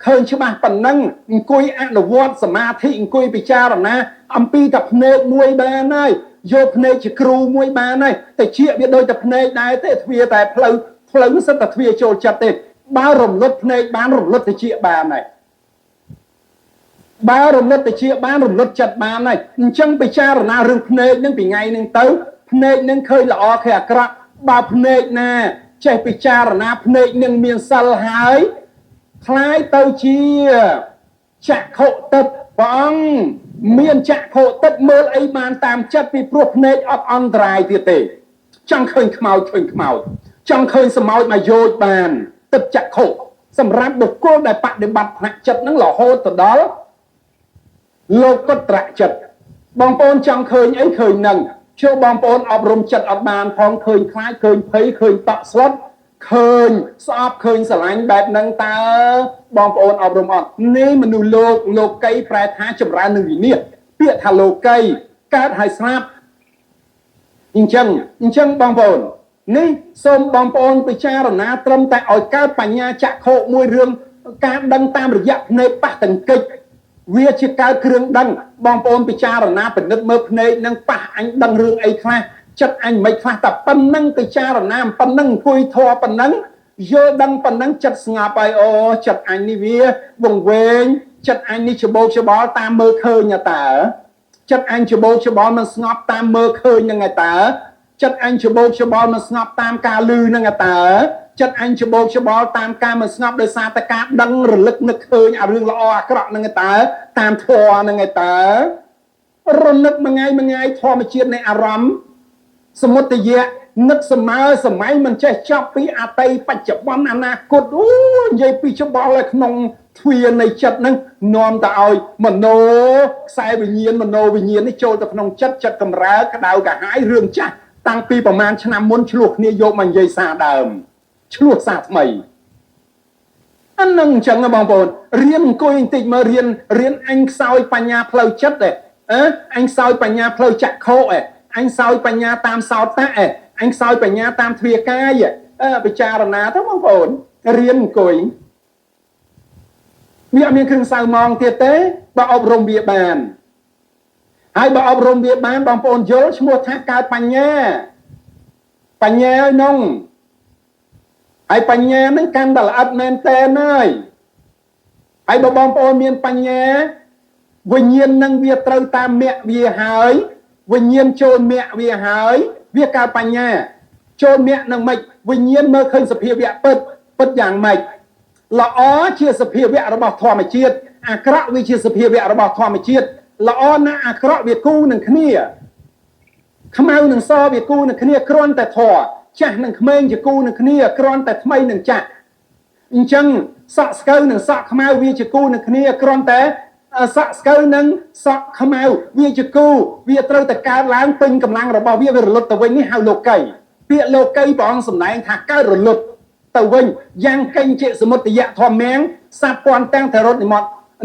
ឃើញច្បាស់ប៉ុណ្ណឹងអង្គុយអនុវត្តសមាធិអង្គុយពិចារណាអំពីតែភ្នែកមួយបានហើយយកភ្នែកជាគ្រូមួយបានហើយតែជាវាដូចតែភ្នែកដែរទេទ្វាតែផ្លូវសិតតែទ្វាចូលចិត្តទេបើរំលត់ភ្នែកបានរំលត់តិចបានហើយបើរំលត់តិចបានរំលត់ចិត្តបានហើយអញ្ចឹងពិចារណារឿងភ្នែកនឹងពីថ្ងៃនឹងទៅភ្នែកនឹងឃើញល្អឃើញអាក្រក់បើភ្នែកណាចេះពិចារណាភ្នែកនឹងមានសិលហើយคล้ายទៅជាចក្ខុទិដ្ឋព្រះអង្គមានចក្ខុទិដ្ឋមើលអីបានតាមចិត្តពីព្រោះភ្នែកអត់អន្តរាយទៀតទេចង់ឃើញខ្មោចចង់ឃើញសម្ោចមកយោជបានទឹកចក្ខុសម្រាប់បុគ្គលដែលបដិបត្តិផ្នែកចិត្តនឹងរហូតទៅដល់លោកុត្តរចិត្តបងប្អូនចង់ឃើញអីឃើញនឹងចូលបងប្អូនអប់រំចិត្តអត់បានផងឃើញខ្លាចឃើញភ័យឃើញតក់ស្លុតឃើញស្អប់ឃើញស្រឡាញ់បែបហ្នឹងតើបងប្អូនអប់រំអត់នេះមនុស្សលោកីប្រែថាចម្រើននឹងវិនិច្ឆ័យពាក្យថាលោកីកើតហើយស្លាប់អញ្ចឹងបងប្អូននេះសូមបងប្អូនពិចារណាត្រឹមតែឲ្យកើតបញ្ញាចក្ខុមួយរឿងការដឹងតាមរយៈភ្នែកប៉ះទង្គិចវាជាកើតគ្រឿងដឹងបងប្អូនពិចារណាពិនិត្យមើលភ្នែកនឹងប៉ះអញដឹងរឿងអីខ្លះចិត្តអញមិនខ្លះតែប៉ុណ្្នឹងពិចារណាប៉ុណ្្នឹងអង្គុយធေါ်ប៉ុណ្្នឹងយល់ដឹងប៉ុណ្្នឹងចិត្តស្ងប់ហើយអូចិត្តអញនេះវាវង្វេងចិត្តអញនេះច្បោកច្បល់តាមមើលឃើញតើចិត្តអញច្បោកច្បល់មិនស្ងប់តាមមើលឃើញនឹងតើចិត្តអញច្បោកច្បល់មិនស្ងប់តាមការឮនឹងតើចិត្តអញច្បោកច្បល់តាមការមិនស្ងប់ដោយសារតែការដឹងរលឹកនឹកឃើញអារឿងល្អអាក្រក់នឹងតើតាមធម៌នឹងតើរលឹកមួយថ្ងៃធម្មជាតិនៃអារម្មណ៍សមុទយៈនឹកសម័យមិនចេះចប់ពីអតីតបច្ចុប្បន្នអនាគតអូនិយាយពីច្បល់នៅក្នុងទ្វានៃចិត្តនឹងនាំទៅឲ្យមโนខ្សែវិញ្ញាណមโนវិញ្ញាណនេះចូលទៅក្នុងចិត្តកម្រើក្តៅកាហាយរឿងចាស់តាំងពីប្រហែលឆ្នាំមុនឆ្លោះគ្នាយកមកនិយាយសារដើមឆ្លោះសារថ្មីអានឹងអញ្ចឹងបងប្អូនរៀនអង្គុយបន្តិចមករៀនអញខ្សោយបញ្ញាផ្លូវចិត្តអញខ្សោយបញ្ញាផ្លូវចក្ខុអញខ្សោយបញ្ញាតាមសោតៈអញខ្សោយបញ្ញាតាមទ្វាកាយពិចារណាទៅបងប្អូនរៀនអង្គុយវាអត់មានគ្រឿងសៅម៉ងទៀតទេបើអប់រំវាបានហើយបើអប់រំវាបានបងប្អូនយល់ឈ្មោះថាកើតបញ្ញានោះហើយបញ្ញានឹងកាន់តែល្អិតមែនតើហើយបើបងប្អូនមានបញ្ញាវិញ្ញាណនឹងវាត្រូវតាមមគ្គវាហើយវិញ្ញាណចូលមគ្គវាហើយវាកើតបញ្ញាចូលមគ្គនឹងមិនវិញ្ញាណមើលឃើញសភាវៈពិតយ៉ាងម៉េចល្អជាសភាវៈរបស់ធម្មជាតិអាក្រក់វាជាសភាវៈរបស់ធម្មជាតិល្អណាស់អាក្រក់វាគូនឹងគ្នាខ្មៅនឹងសវាគូនឹងគ្នាគ្រាន់តែធរចាស់នឹងក្មេងជាគូនឹងគ្នាគ្រាន់តែថ្មីនឹងចាស់អញ្ចឹងសក់ស្កូវនិងសក់ខ្មៅវាជាគូនឹងគ្នាគ្រាន់តែសក់ស្កូវនិងសក់ខ្មៅវាជាគូវាត្រូវតែកើតឡើងពេញកម្លាំងរបស់វារលត់ទៅវិញនេះហៅលោកីពាក្យលោកីព្រះអង្គសម្ដែងថាកើតរលត់ទៅវិញយ៉ាងកេញជាសមុទ្យធម្មងសัพពន្តាំងតរត់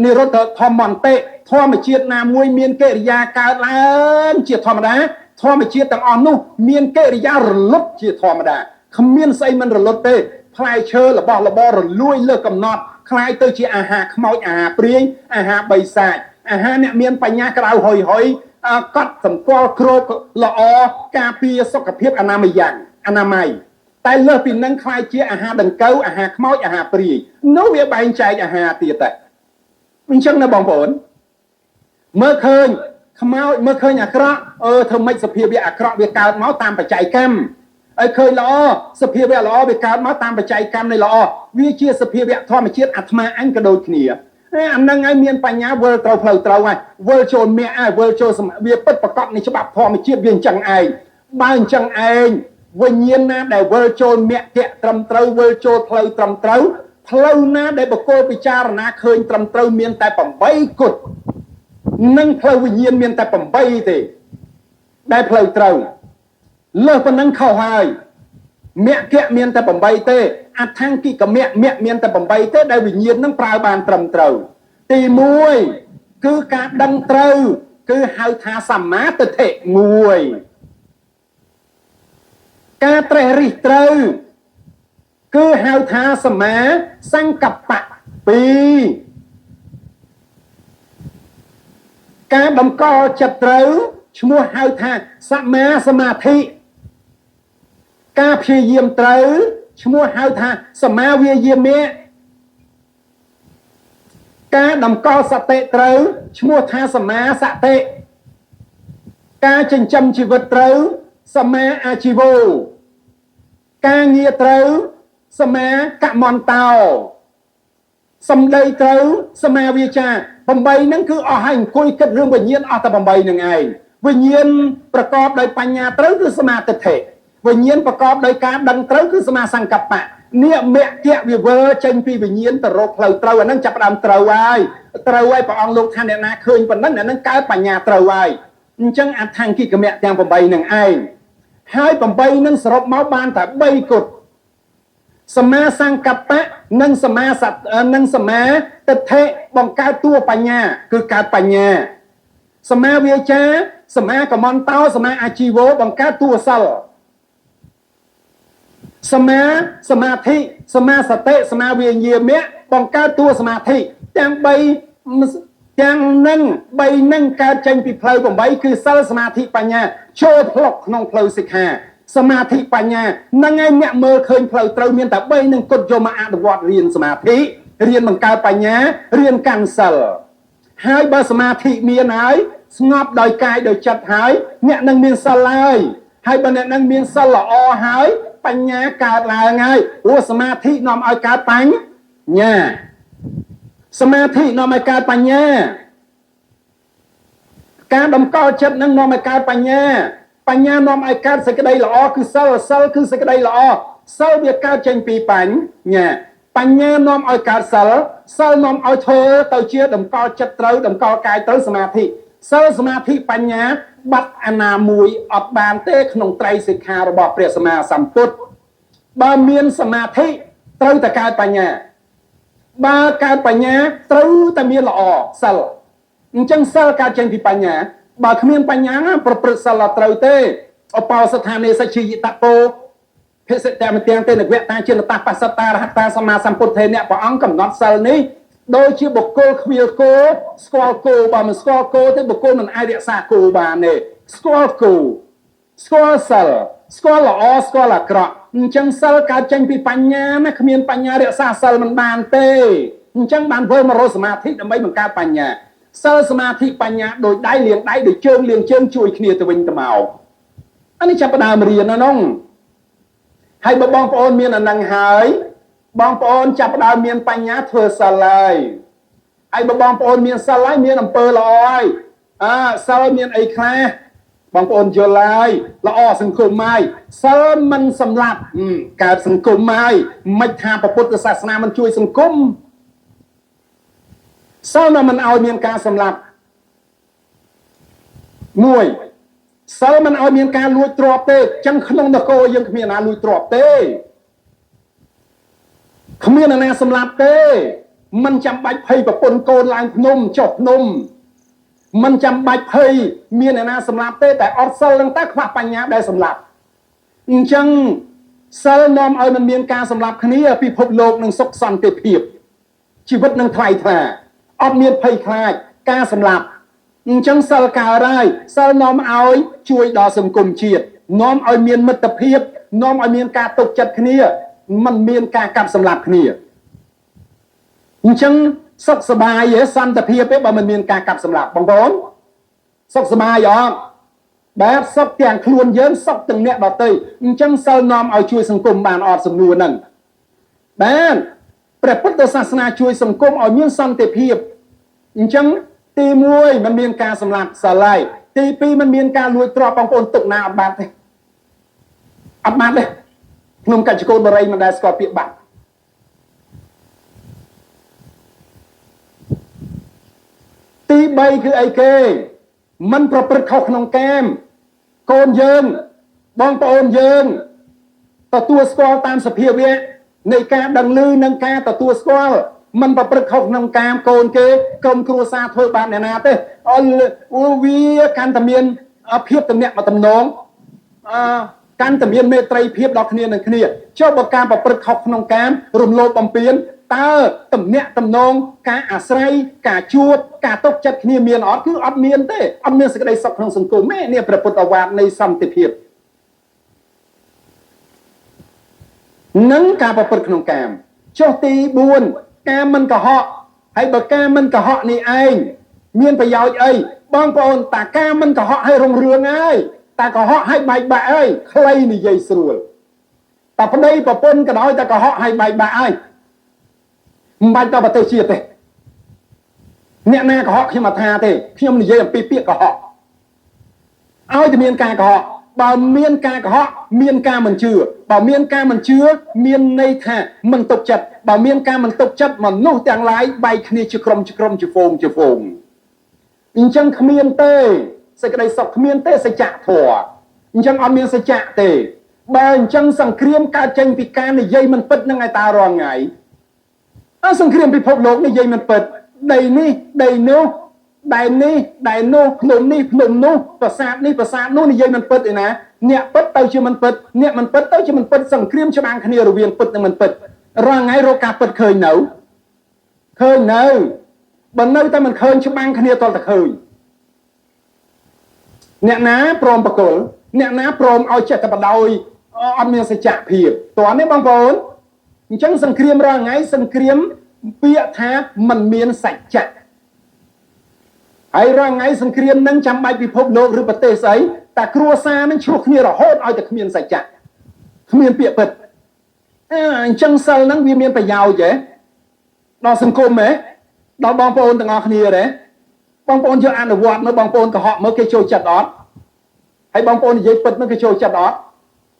និរតធម្មន្តិធម្មជាតិណាមួយមានកិរិយាកើតឡើងជាធម្មតាធម្មជាតិទាំងអស់នោះមានកិរិយារលត់ជាធម្មតាគ្មានស្អីមិនរលត់ទេផ្លែឈើរបស់របររលួយលើកំណត់คล้ายទៅជាអាហារខ្មោចអាហារព្រាយអាហារបិសាចអាហារអ្នកមានបញ្ញាក្រៅហុយកត់សម្គាល់គ្របល្អការពារសុខភាពអនាម័យតែលើសពីនឹងคล้ายជាអាហារដង្កូវអាហារខ្មោចអាហារព្រាយនោះវាបែងចែកអាហារទៀតតែអញ្ចឹងណាបងប្អូនមើលឃើញខ្មោចមើលឃើញអាក្រក់ធ្វើម៉េចសភាវៈអាក្រក់វាកើតមកតាមបច្ច័យកម្មឲ្យឃើញល្អសភាវៈល្អវាកើតមកតាមបច្ច័យកម្មនៃល្អវាជាសភាវៈធម្មជាតិអាត្មាអញក៏ដូចគ្នា អានឹងឲ្យមានបញ្ញាវិលត្រូវផ្លូវត្រូវហើយវិលចូលមាក់ហើយវិលចូលវាពិតប្រកបនៃច្បាប់ធម្មជាតិវាអញ្ចឹងឯងបើអញ្ចឹងឯងវិញ្ញាណណាដែលវិលចូលមាក់ត្រឹមត្រូវវិលចូលផ្លូវត្រឹមត្រូវផ្លូវណាដែលបកគលពិចារណាឃើញត្រឹមត្រូវមានតែ8គត់និងផ្លូវវិញ្ញាណមានតែ8ទេដែលផ្លូវត្រូវលើសប៉ុណ្ណឹងខុសហើយមគ្គមានតែ8ទេអថង្គិកមគ្គមានតែ8ទេដែលវិញ្ញាណនឹងប្រើបានត្រឹមត្រូវទី1គឺការដឹងត្រូវគឺហៅថាសម្មាទិដ្ឋិ1ការត្រេះរិះត្រូវគឺហៅថាសម្មាសង្កប្បៈ2ការតម្កល់ចិត្តត្រូវឈ្មោះហៅថាសមាសមាធិការព្យាយាមត្រូវឈ្មោះហៅថាសមាវាយាមៈការតម្កល់សតិត្រូវឈ្មោះថាសមាសតិការចិញ្ចឹមជីវិតត្រូវសមាអាជីវោការងារត្រូវសមាកមន្តោសម្ដីត្រូវសមាវាចា8ហ្នឹងគឺអស់ហើយអង្គុយគិតរឿងវិញ្ញាណអស់តែ8ហ្នឹងឯងវិញ្ញាណប្រកបដោយបញ្ញាត្រូវគឺសមាទិដ្ឋិវិញ្ញាណប្រកបដោយការដឹងត្រូវគឺសមាសង្កប្បៈនេះមគ្គវិវលចេញពីវិញ្ញាណទៅរកផ្លូវត្រូវអាហ្នឹងចាប់ផ្ដើមត្រូវហើយព្រះអង្គលោកថាអ្នកណាឃើញប៉ុណ្ណឹងអាហ្នឹងកើតបញ្ញាត្រូវហើយអញ្ចឹងអថង្គិកមគ្គទាំង8ហ្នឹងឯងហើយ8ហ្នឹងសរុបមកបានតែ3គត់សមាសង្កប្បៈនិងសមាទិដ្ឋិបង្កើតតួបញ្ញាគឺកើតបញ្ញាសមាវាចាសមាកមន្តោសមាអាជីវោបង្កើតតួសិលសមាសមាធិសមាសតិសមាវិញ្ញាមៈបង្កើតតួសមាធិទាំង3ទាំងនឹង3នឹងកើតចេញពីផ្លូវ8គឺសិលសមាធិបញ្ញាចូលផ្លុកក្នុងផ្លូវសិក្ខាសមាធិបញ្ញានឹងឯងអ្នកមើលឃើញផ្លូវត្រូវមានតែ3នឹងគត់យកមកអនុវត្តរៀនសមាធិរៀនបង្កើតបញ្ញារៀនកាន់សិលហើយបើសមាធិមានហើយស្ងប់ដោយកាយដោយចិត្តហើយអ្នកនឹងមានសិលហើយបើអ្នកនឹងមានសិលល្អហើយបញ្ញាកើតឡើងហើយព្រោះសមាធិនាំឲ្យកើតបញ្ញាសមាធិនាំឲ្យកើតបញ្ញាការតម្កល់ចិត្តនឹងនាំឲ្យកើតបញ្ញាបញ្ញានាំឲ្យកើតសេចក្តីល្អគឺសិលគឺសេចក្តីល្អសិលវាកើតចេញពីបញ្ញាបញ្ញានាំឲ្យកើតសិលនាំឲ្យធ្វើទៅជាតម្កល់ចិត្តត្រូវតម្កល់កាយត្រូវសមាធិសិលសមាធិបញ្ញាបាត់អាណាមួយអត់បានទេក្នុងត្រៃសិក្ខារបស់ព្រះសម្មាសម្ពុទ្ធបើមានសមាធិត្រូវតែកើតបញ្ញាបើកើតបញ្ញាត្រូវតែមានល្អសិលអញ្ចឹងសិលកើតចេញពីបញ្ញាបើគ្មានបញ្ញាប្រព្រឹត្តសិលត្រូវទេអបោសថានេសច្ឆិយតពោភិសិតមទាំងទេនវតាជានតបសតារហតាសម្មាសម្ពុទ្ធេអ្នកព្រះអង្គកំណត់សិលនេះដូចជាបុគ្គលគ្មានគោស្គាល់គោបើមិនស្គាល់គោទេបុគ្គលមិនអាចរក្សាគោបានទេស្គាល់គោស្គាល់សិលស្គាល់ល្អស្គាល់អាក្រក់អញ្ចឹងសិលកើតចេញពីបញ្ញាណាគ្មានបញ្ញារក្សាសិលមិនបានទេអញ្ចឹងបានធ្វើមករកសមាធិដើម្បីបង្កើតបញ្ញាសិលសមាធិបញ្ញាដោយដៃលាងដៃដោយជើងលាងជើងជួយគ្នាទៅវិញទៅមកអានេះចាប់ផ្ដើមរៀនណានោះហើយបើបងប្អូនមានអានឹងហើយបងប្អូនចាប់ផ្ដើមមានបញ្ញាធ្វើសិលហើយបើបងប្អូនមានសិលហើយមានអំពើល្អហើយសិលមានអីខ្លះបងប្អូនយល់ហើយល្អសង្គមហើយសិលមិនសម្លាប់កើតសង្គមហើយមិនថាពុទ្ធសាសនាមិនជួយសង្គមសិលមិនឲ្យមានការសម្លាប់មួយសិលមិនឲ្យមានការលួចទ្រព្យទេចឹងក្នុងនគរយើងគ្មានណាលួចទ្រព្យទេគ្មានណាសម្លាប់ទេមិនចាំបាច់ភ័យប្រពន្ធកូនឡើងភ្នំចុះភ្នំមិនចាំបាច់ភ័យមានអ្នកណាសម្លាប់ទេតែអត់សិលនឹងតែខ្វះបញ្ញាដែលសម្លាប់អញ្ចឹងសិលនាំឲ្យមិនមានការសម្លាប់គ្នាពិភពលោកនឹងសុខសន្តិភាពជីវិតនឹងថ្លៃថ្លាអត់មានភ័យខ្លាចការសម្លាប់អញ្ចឹងសិលកើតហើយសិលនាំឲ្យជួយដល់សង្គមជាតិនាំឲ្យមានមិត្តភាពនាំឲ្យមានការទុកចិត្តគ្នាមិនមានការកាប់សម្លាប់គ្នាអញ្ចឹងសុខសប្បាយសន្តិភាពទេបើមិនមានការកាប់សម្លាប់បងប្អូនសុខសប្បាយអត់បាទសុខទាំងខ្លួនយើងសុខទាំងអ្នកដទៃអញ្ចឹងសិលនាំឲ្យជួយសង្គមបានអត់សំណួរហ្នឹងបាទ ព្រះពុទ្ធសាសនាជួយសង្គមឲ្យមានសន្តិភាពអញ្ចឹងទី1มันមានការសម្លាប់សាឡាយទី2มันមានការលួចទ្រព្យបងប្អូនទុកណាអត់បានទេក្នុងកិច្ចកោតបរិយមិនដែលស្គាល់ពាក្យបាត់ទី3គឺអីគេมันប្រព្រឹត្តខុសក្នុងកាមកូនយើងបងប្អូនយើងទទួលស្គាល់តាមសភាវៈនៃការដឹងឮនិងការទទួលស្គាល់มันប្រព្រឹត្តខុសក្នុងកាមកូនគេក្រុមគ្រួសារធ្វើបានអ្នកណាទេវាកាន់តែមានភាពទំនាក់ទំនងកាន់តែមានមេត្រីភាពដល់គ្នានឹងគ្នាចុះបើការប្រព្រឹត្តខុសក្នុងកាមរំលោភបំពានតើទំនាក់ទំនងការអាស្រ័យការជួបការទុកចិត្តគ្នាមានអត់គឺអត់មានទេអត់មានសេចក្តីសុខក្នុងសង្គមទេនេះព្រះពុទ្ធវាទនៃសន្តិភាពនិងការប្រព្រឹត្តក្នុងកាមចុះទី4ការមិនកុហកហើយបើការមិនកុហកនេះឯងមានប្រយោជន៍អីបងប្អូនតាការមិនកុហកឲ្យរុងរឿងហើយតាកុហកឲ្យបែកបាក់ហើយខ្លីនិយាយស្រួលតាប្តីប្រពន្ធក៏ដោយតាកុហកឲ្យបែកបាក់ហើយមិនបាច់ទៅប្រទេសជាតិទេអ្នកណាកុហកខ្ញុំអត់ថាទេខ្ញុំនិយាយអំពីពាក្យកុហកឲ្យតែមានការកុហកបើមានការកុហកមានការមិនជឿបើមានការមិនជឿមានន័យថាមិនទុកចិត្តបើមានការមិនទុកចិត្តមនុស្សទាំងឡាយបែកគ្នាជាក្រុមជាហ្វូងអញ្ចឹងគ្មានទេសេចក្តីសុខគ្មានទេសច្ចធម៌អញ្ចឹងអត់មានសច្ចៈទេបើអញ្ចឹងសង្គ្រាមកើតចេញពីការនិយាយមិនពិតនឹងឯតារាល់ថ្ងៃសង្គ្រាមពិភពលោកនិយាយមិនពិតដីនេះដីនោះដែលនេះដែលនោះភ្នំនេះភ្នំនោះប្រាសាទនេះប្រាសាទនោះនិយាយមិនពិតឯណាអ្នកពិតទៅជាមិនពិតអ្នកមិនពិតទៅជាមិនពិតសង្គ្រាមច្បាំងគ្នារវាងពិតនិងមិនពិតរាល់ថ្ងៃរកការពិតឃើញនៅបើនៅតែមិនឃើញច្បាំងគ្នាតតែឃើញអ្នកណាព្រមបកលអ្នកណាព្រមឲ្យចិត្តបដោយអត់មានសច្ចភាពតើនេះបងប្អូនអញ្ចឹងសង្គ្រាមរាល់ថ្ងៃសង្គ្រាមពាក្យថាมันមានសច្ចៈហើយរាល់ថ្ងៃសង្គ្រាមនឹងចាំបាច់ពិភពលោកឬប្រទេសស្អីតែគ្រួសារនឹងឆ្លោះគ្នារហូតឲ្យតែគ្មានសច្ចៈគ្មានពាក្យពិតអញ្ចឹងសិលហ្នឹងវាមានប្រយោជន៍ទេដល់សង្គមទេដល់បងប្អូនទាំងអស់គ្នាទេបងប្អូនយកអនុវត្តមើលបងប្អូនកុហកមើលគេចូលចិត្តអត់ហើយបងប្អូននិយាយពិតមើលគេចូលចិត្តអត់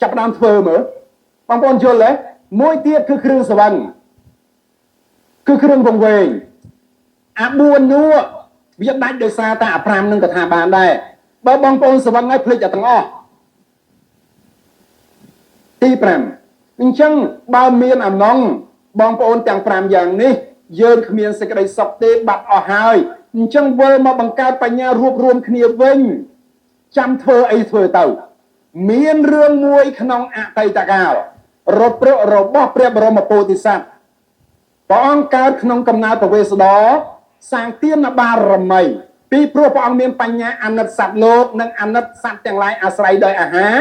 ចាប់ផ្ដើមធ្វើមើលបងប្អូនយល់ទេមួយទៀតគឺគ្រឿងស្រវឹងគឺគ្រឿងវង្វេងអា4នោះវាដាច់ដោយសារតែអា5នឹងក៏ថាបានដែរបើបងប្អូនស្រវឹងហើយភ្លេចតែទាំងអស់ទី5អញ្ចឹងបើមានអំណងបងប្អូនទាំង5យ៉ាងនេះយើងគ្មានសេចក្តីសុខទេបាត់អស់ហើយអញ្ចឹងវិលមកបង្កើតបញ្ញារួបរวมគ្នាវិញចាំធ្វើអីធ្វើទៅមានរឿងមួយក្នុងអតីតកាលរបស់ព្រះបរមពោធិសត្វព្រះអង្គកើតក្នុងកំណើតពវេស្សន្តរសាងទានបារមីពីព្រោះព្រះអង្គមានបញ្ញាអាណិតសត្វលោកនិងអាណិតសត្វទាំងឡាយអាស្រ័យដោយអាហារ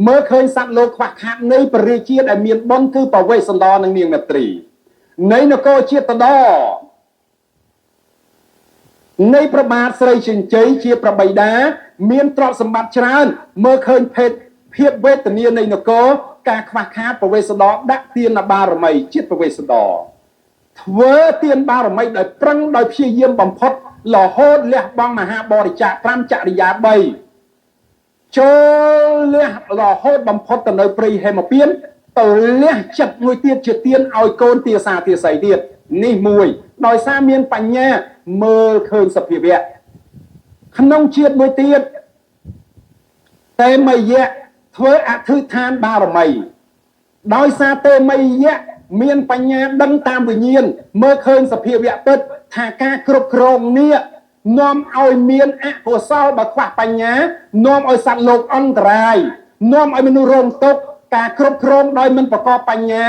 មើលឃើញសត្វលោកខ្វះខាតនៃបរិជាដែលមានបុណ្យគឺពវេស្សន្តរនិងនាងមេត្រីនៃនគរជាតិតដនៃព្រះបាទស្រីចិញ្ចៃជាប្របីតាមានទ្រព្យសម្បត្តិច្រើនមើលឃើញភាពវេទនានៃនគរការខ្វះខាតពវេស្សន្តរដាក់ទានបារមីជាតិពវេស្សន្តរធ្វើទានបារមីដោយប្រឹងដោយព្យាយាមបំផុតរហូតលះបង់មហាបរិច្ចាគ5ចរិយា3ចូលលះរហូតបំផុតទៅនៅព្រៃហេមពានទៅលះចិត្តមួយទៀតជាទានឲ្យកូនទាសាទាស័យទៀតនេះមួយដោយសារមានបញ្ញាមើលឃើញសភាវៈក្នុងជាតិមួយទៀតតេមយៈធ្វើអធិដ្ឋានបារមីដោយសារតេមយៈមានបញ្ញាដឹងតាមវិញ្ញាណមើលឃើញសភាវៈពិតថាការគ្រប់គ្រងនេះនាំឲ្យមានអកុសលបើខ្វះបញ្ញានាំឲ្យសត្វលោកអន្តរាយនាំឲ្យមនុស្សរងទុក្ខការគ្រប់គ្រងដោយមិនប្រកបបញ្ញា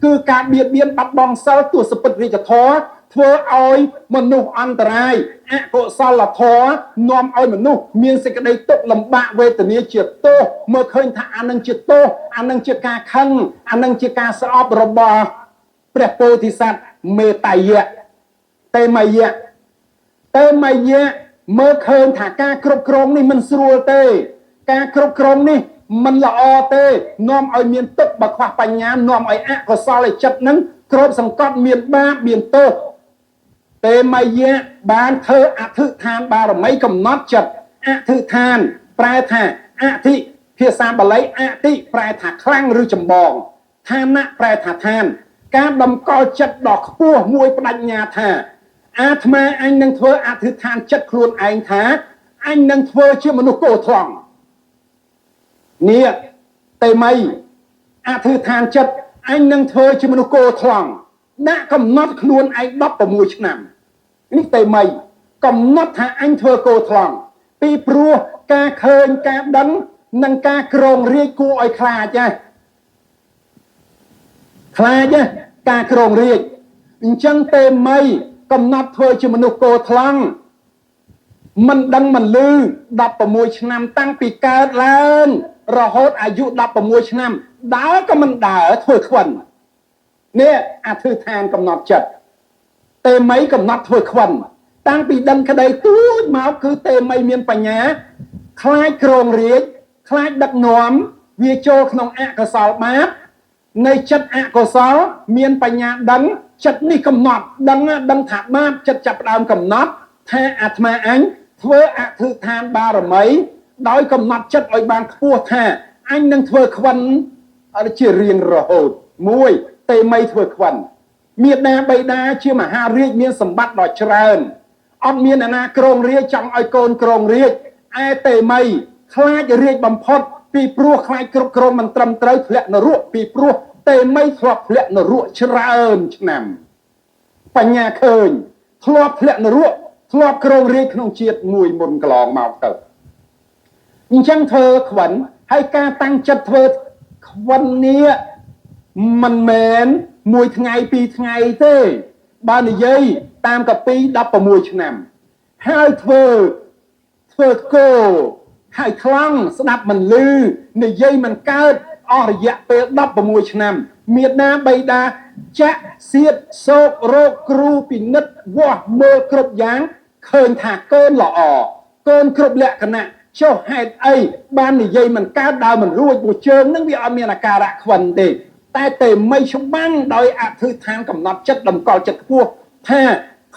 គឺការបៀតបៀនបាត់បង់សិលទស្សពិតរាជធម៌ធ្វើឲ្យមនុស្សអន្តរាយអកុសលធម៌នាំឲ្យមនុស្សមានសេចក្តីទុក្ខលំបាកវេទនាជាទោសមើលឃើញថាអានឹងជាទោសអានឹងជាការខឹងអានឹងជាការស្អប់របស់ព្រះពោធិសត្វមេតយៈតេមយៈមើលឃើញថាការគ្រប់គ្រងនេះមិនស្រួលទេការគ្រប់គ្រងនេះ มันละอเต้น้อมเอาเมียนตึกบักขวาปัญญาน้อมไอ้อะก็ซอเลยจัดนั้นครบสังกัดเมียนบ้าเมียนเตอเตไม่เยะบานเธออธิทานบารไม่กำนัดจัดอธิทานแปลថាอธิភាសាបាលីអតិប្រែថាខ្លាំងឬចម្បងឋានៈប្រែថាឋានការតម្កល់ចិត្តដ៏ខ្ពស់មួយបដិញ្ញាថាអាត្មាអញនឹងធ្វើអធិដ្ឋានចិត្តខ្លួនឯងថាអញនឹងធ្វើជាមនុស្សគោថ្លង់នេះតែមិនអធិដ្ឋានចិត្តអញនឹងធ្វើជាមនុស្សគោថ្លង់ដាក់កំណត់ខ្លួនឯង16ឆ្នាំនេះតែមិនកំណត់ថាអញធ្វើគោថ្លង់ពីព្រោះការឃើញការដឹងនិងការក្រងរាជគួរឲ្យខ្លាចការក្រងរាជអញ្ចឹងទេមិនកំណត់ធ្វើជាមនុស្សគោថ្លង់មិនដឹងមិនលឺ16ឆ្នាំតាំងពីកើតឡើងរហូតអាយុ16ឆ្នាំដើរក៏មិនដើរធ្វើខ្វិននេះអធិដ្ឋានកំណត់ចិត្តទេមិនកំណត់ធ្វើខ្វិនតាំងពីដឹងក្តីទូចមកគឺទេមិនមានបញ្ញាខ្លាចក្រងរាជខ្លាចដឹកនាំវាចូលក្នុងអកុសលបាបនៃចិត្តអកុសលមានបញ្ញាដឹងចិត្តនេះកំណត់ដឹងថាបាបចិត្តចាប់ផ្ដើមកំណត់ថាអាត្មាអញធ្វើអធិដ្ឋានបារមីដោយកំណត់ចិត្តឲ្យបានខ្ពស់ថាអញនឹងធ្វើខ្វិនជារៀងរហូតមួយទេមិនធ្វើខ្វិនមេដាបៃតាជាមហារាជមានសម្បត្តិដ៏ច្រើនអត់មានអាណាក្រងរាជចង់ឲ្យកូនក្រងរាជឯទេមិនខ្លាចរាជបំផុតពីព្រោះខ្លាចគ្រប់គ្រងមិនត្រឹមត្រូវធ្លាក់នរកពីព្រោះទេមិនធ្លាប់ធ្លាក់នរកច្រើនឆ្នាំបញ្ញាឃើញធ្លាប់ធ្លាក់នរកធ្លាប់ក្រងរាជក្នុងជាតិមួយមុនកន្លងមកទៅអញ្ចឹងធ្វើខ្វិនហើយការតាំងចិត្តធ្វើខ្វិននេះមិនមែនមួយថ្ងៃពីរថ្ងៃទេបើនិយាយតាមកពី16ឆ្នាំហើយធ្វើគោហើយខ្លាំងស្ដាប់មិនលឺនិយាយមិនកើតអស់រយៈពេល16ឆ្នាំមេដាបៃតាចាក់សៀតសោករោគគ្រូពិនិត្យវាស់មើលគ្រប់យ៉ាងឃើញថាកូនល្អកូនគ្រប់លក្ខណៈចុះហេតុអីបាននិយាយមិនកើតដើរមិនរួចព្រោះជើងនឹងវាអត់មានអាការៈខ្វិនទេតែមិនច្បាំងដោយអធិដ្ឋានកំណត់ចិត្តតម្កល់ចិត្តខ្ពស់ថា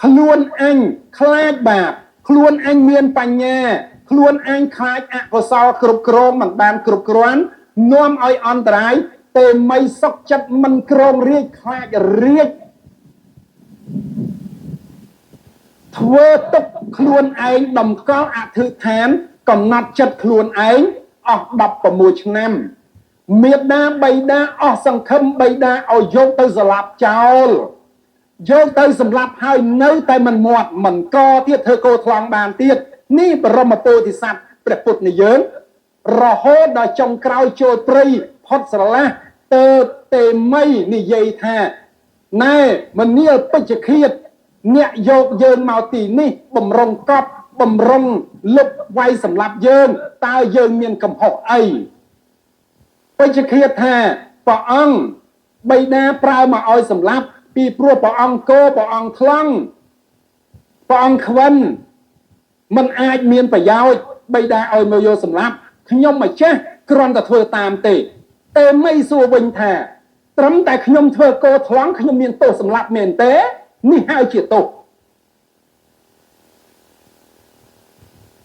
ខ្លួនអញខ្លាចបាបខ្លួនអញមានបញ្ញាខ្លួនអញខ្លាចអកុសលគ្រប់គ្រងមិនបានគ្រប់គ្រាន់នាំឲ្យអន្តរាយតែមិនសុខចិត្តមិនក្រងរាជខ្លាចរាជធ្វើទុកខ្លួនឯងតម្កល់អធិដ្ឋានកំណត់ចិត្តខ្លួនឯងអស់16ឆ្នាំមេដាបៃតាអស់សង្ឃឹមបៃតាឲ្យយកទៅសម្លាប់ចោលយកទៅសម្លាប់ហើយនៅតែមិនមាត់មិនកទៀតធ្វើគោថ្លង់បានទៀតនេះបរមពោធិសត្វព្រះពុទ្ធនៃយើងរហូតដល់ចុងក្រោយចូលព្រៃផុតស្រឡះទៅទេមីនិយាយថាណែមនាលពេជ្ជឃាតអ្នកយកយើងមកទីនេះបំរុងកប់បំរុងលុបវាយសម្លាប់យើងតើយើងមានកំហុសអីពេជ្ជឃាតថាព្រះអង្គបិតាប្រើមកឲ្យសម្លាប់ពីព្រោះព្រះអង្គគោព្រះអង្គថ្លង់ព្រះអង្គខ្វិនមិនអាចមានប្រយោជន៍បិតាឲ្យមកយកសម្លាប់ខ្ញុំម្ចាស់គ្រាន់តែធ្វើតាមទេមិនសួរវិញថាត្រឹមតែខ្ញុំធ្វើគោថ្លង់ខ្ញុំមានទោសសម្លាប់មែនទេនេះហៅជាទោស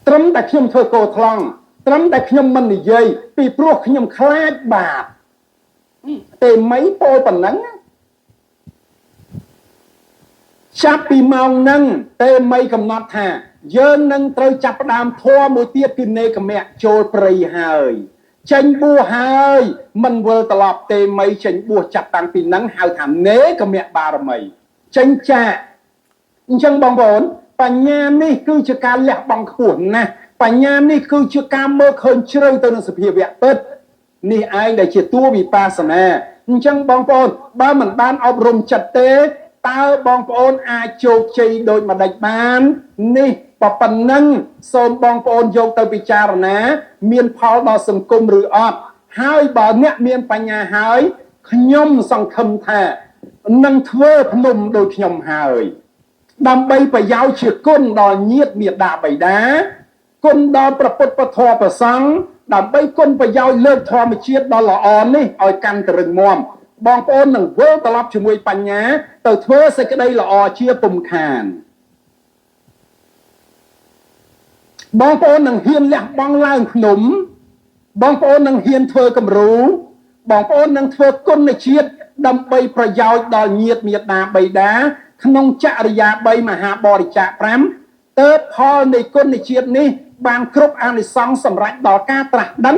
ត្រឹមតែខ្ញុំធ្វើគោថ្លង់ត្រឹមតែខ្ញុំមិននិយាយពីព្រោះខ្ញុំខ្លាចបាបទេមិនពោលប៉ុណ្ណឹងចាប់ពីម៉ោងហ្នឹងទេមិនកំណត់ថាយើងនឹងត្រូវចាប់ផ្ដើមធម៌មួយទៀតគឺនេកមៈចូលព្រៃហើយចេញបួសហើយមិនវិលត្រឡប់ទេមិនចេញបួសចាប់តាំងពីហ្នឹងហៅថានេកមៈបារមីចេញចាកអញ្ចឹងបងប្អូនបញ្ញានេះគឺជាការលះបង់ខ្ពស់ណាស់បញ្ញានេះគឺជាការមើលឃើញជ្រៅទៅនឹងសភាវៈពិតនេះឯងដែលជាតួវិបស្សនាអញ្ចឹងបងប្អូនបើមិនបានអប់រំចិត្តទេតើបងប្អូនអាចជោគជ័យដូចម្ដេចបាននេះប៉ុណ្ណឹងសូមបងប្អូនយកទៅពិចារណាមានផលដល់សង្គមឬអត់ហើយបើអ្នកមានបញ្ញាហើយខ្ញុំសង្ឃឹមថានឹងធ្វើភ្នំដូចខ្ញុំហើយដើម្បីប្រយោជន៍ជាគុណដល់ញាតិមាតាបិតាគុណដល់ព្រះពុទ្ធពធព្រះសង្ឃ ដើម្បីគុណប្រយោជន៍លើកធម្មជាតិដ៏ល្អនេះឲ្យកាន់តែរឹងមាំបងប្អូននឹងវិលត្រឡប់ជាមួយបញ្ញាទៅធ្វើសេចក្តីល្អជាពុំខានបងប្អូននឹងហ៊ានលះបង់ឡើងភ្នំបងប្អូននឹងហ៊ានធ្វើគំរូបងប្អូននឹងធ្វើគុណជាតិដើម្បីប្រយោជន៍ដល់ញាតិមាតាបិតាក្នុងចរិយា3មហាបរិច្ចាគ5ទើបផលនៃគុណជាតិនេះបានគ្រប់អានិសង្សសម្រាប់ដល់ការត្រាស់ដឹង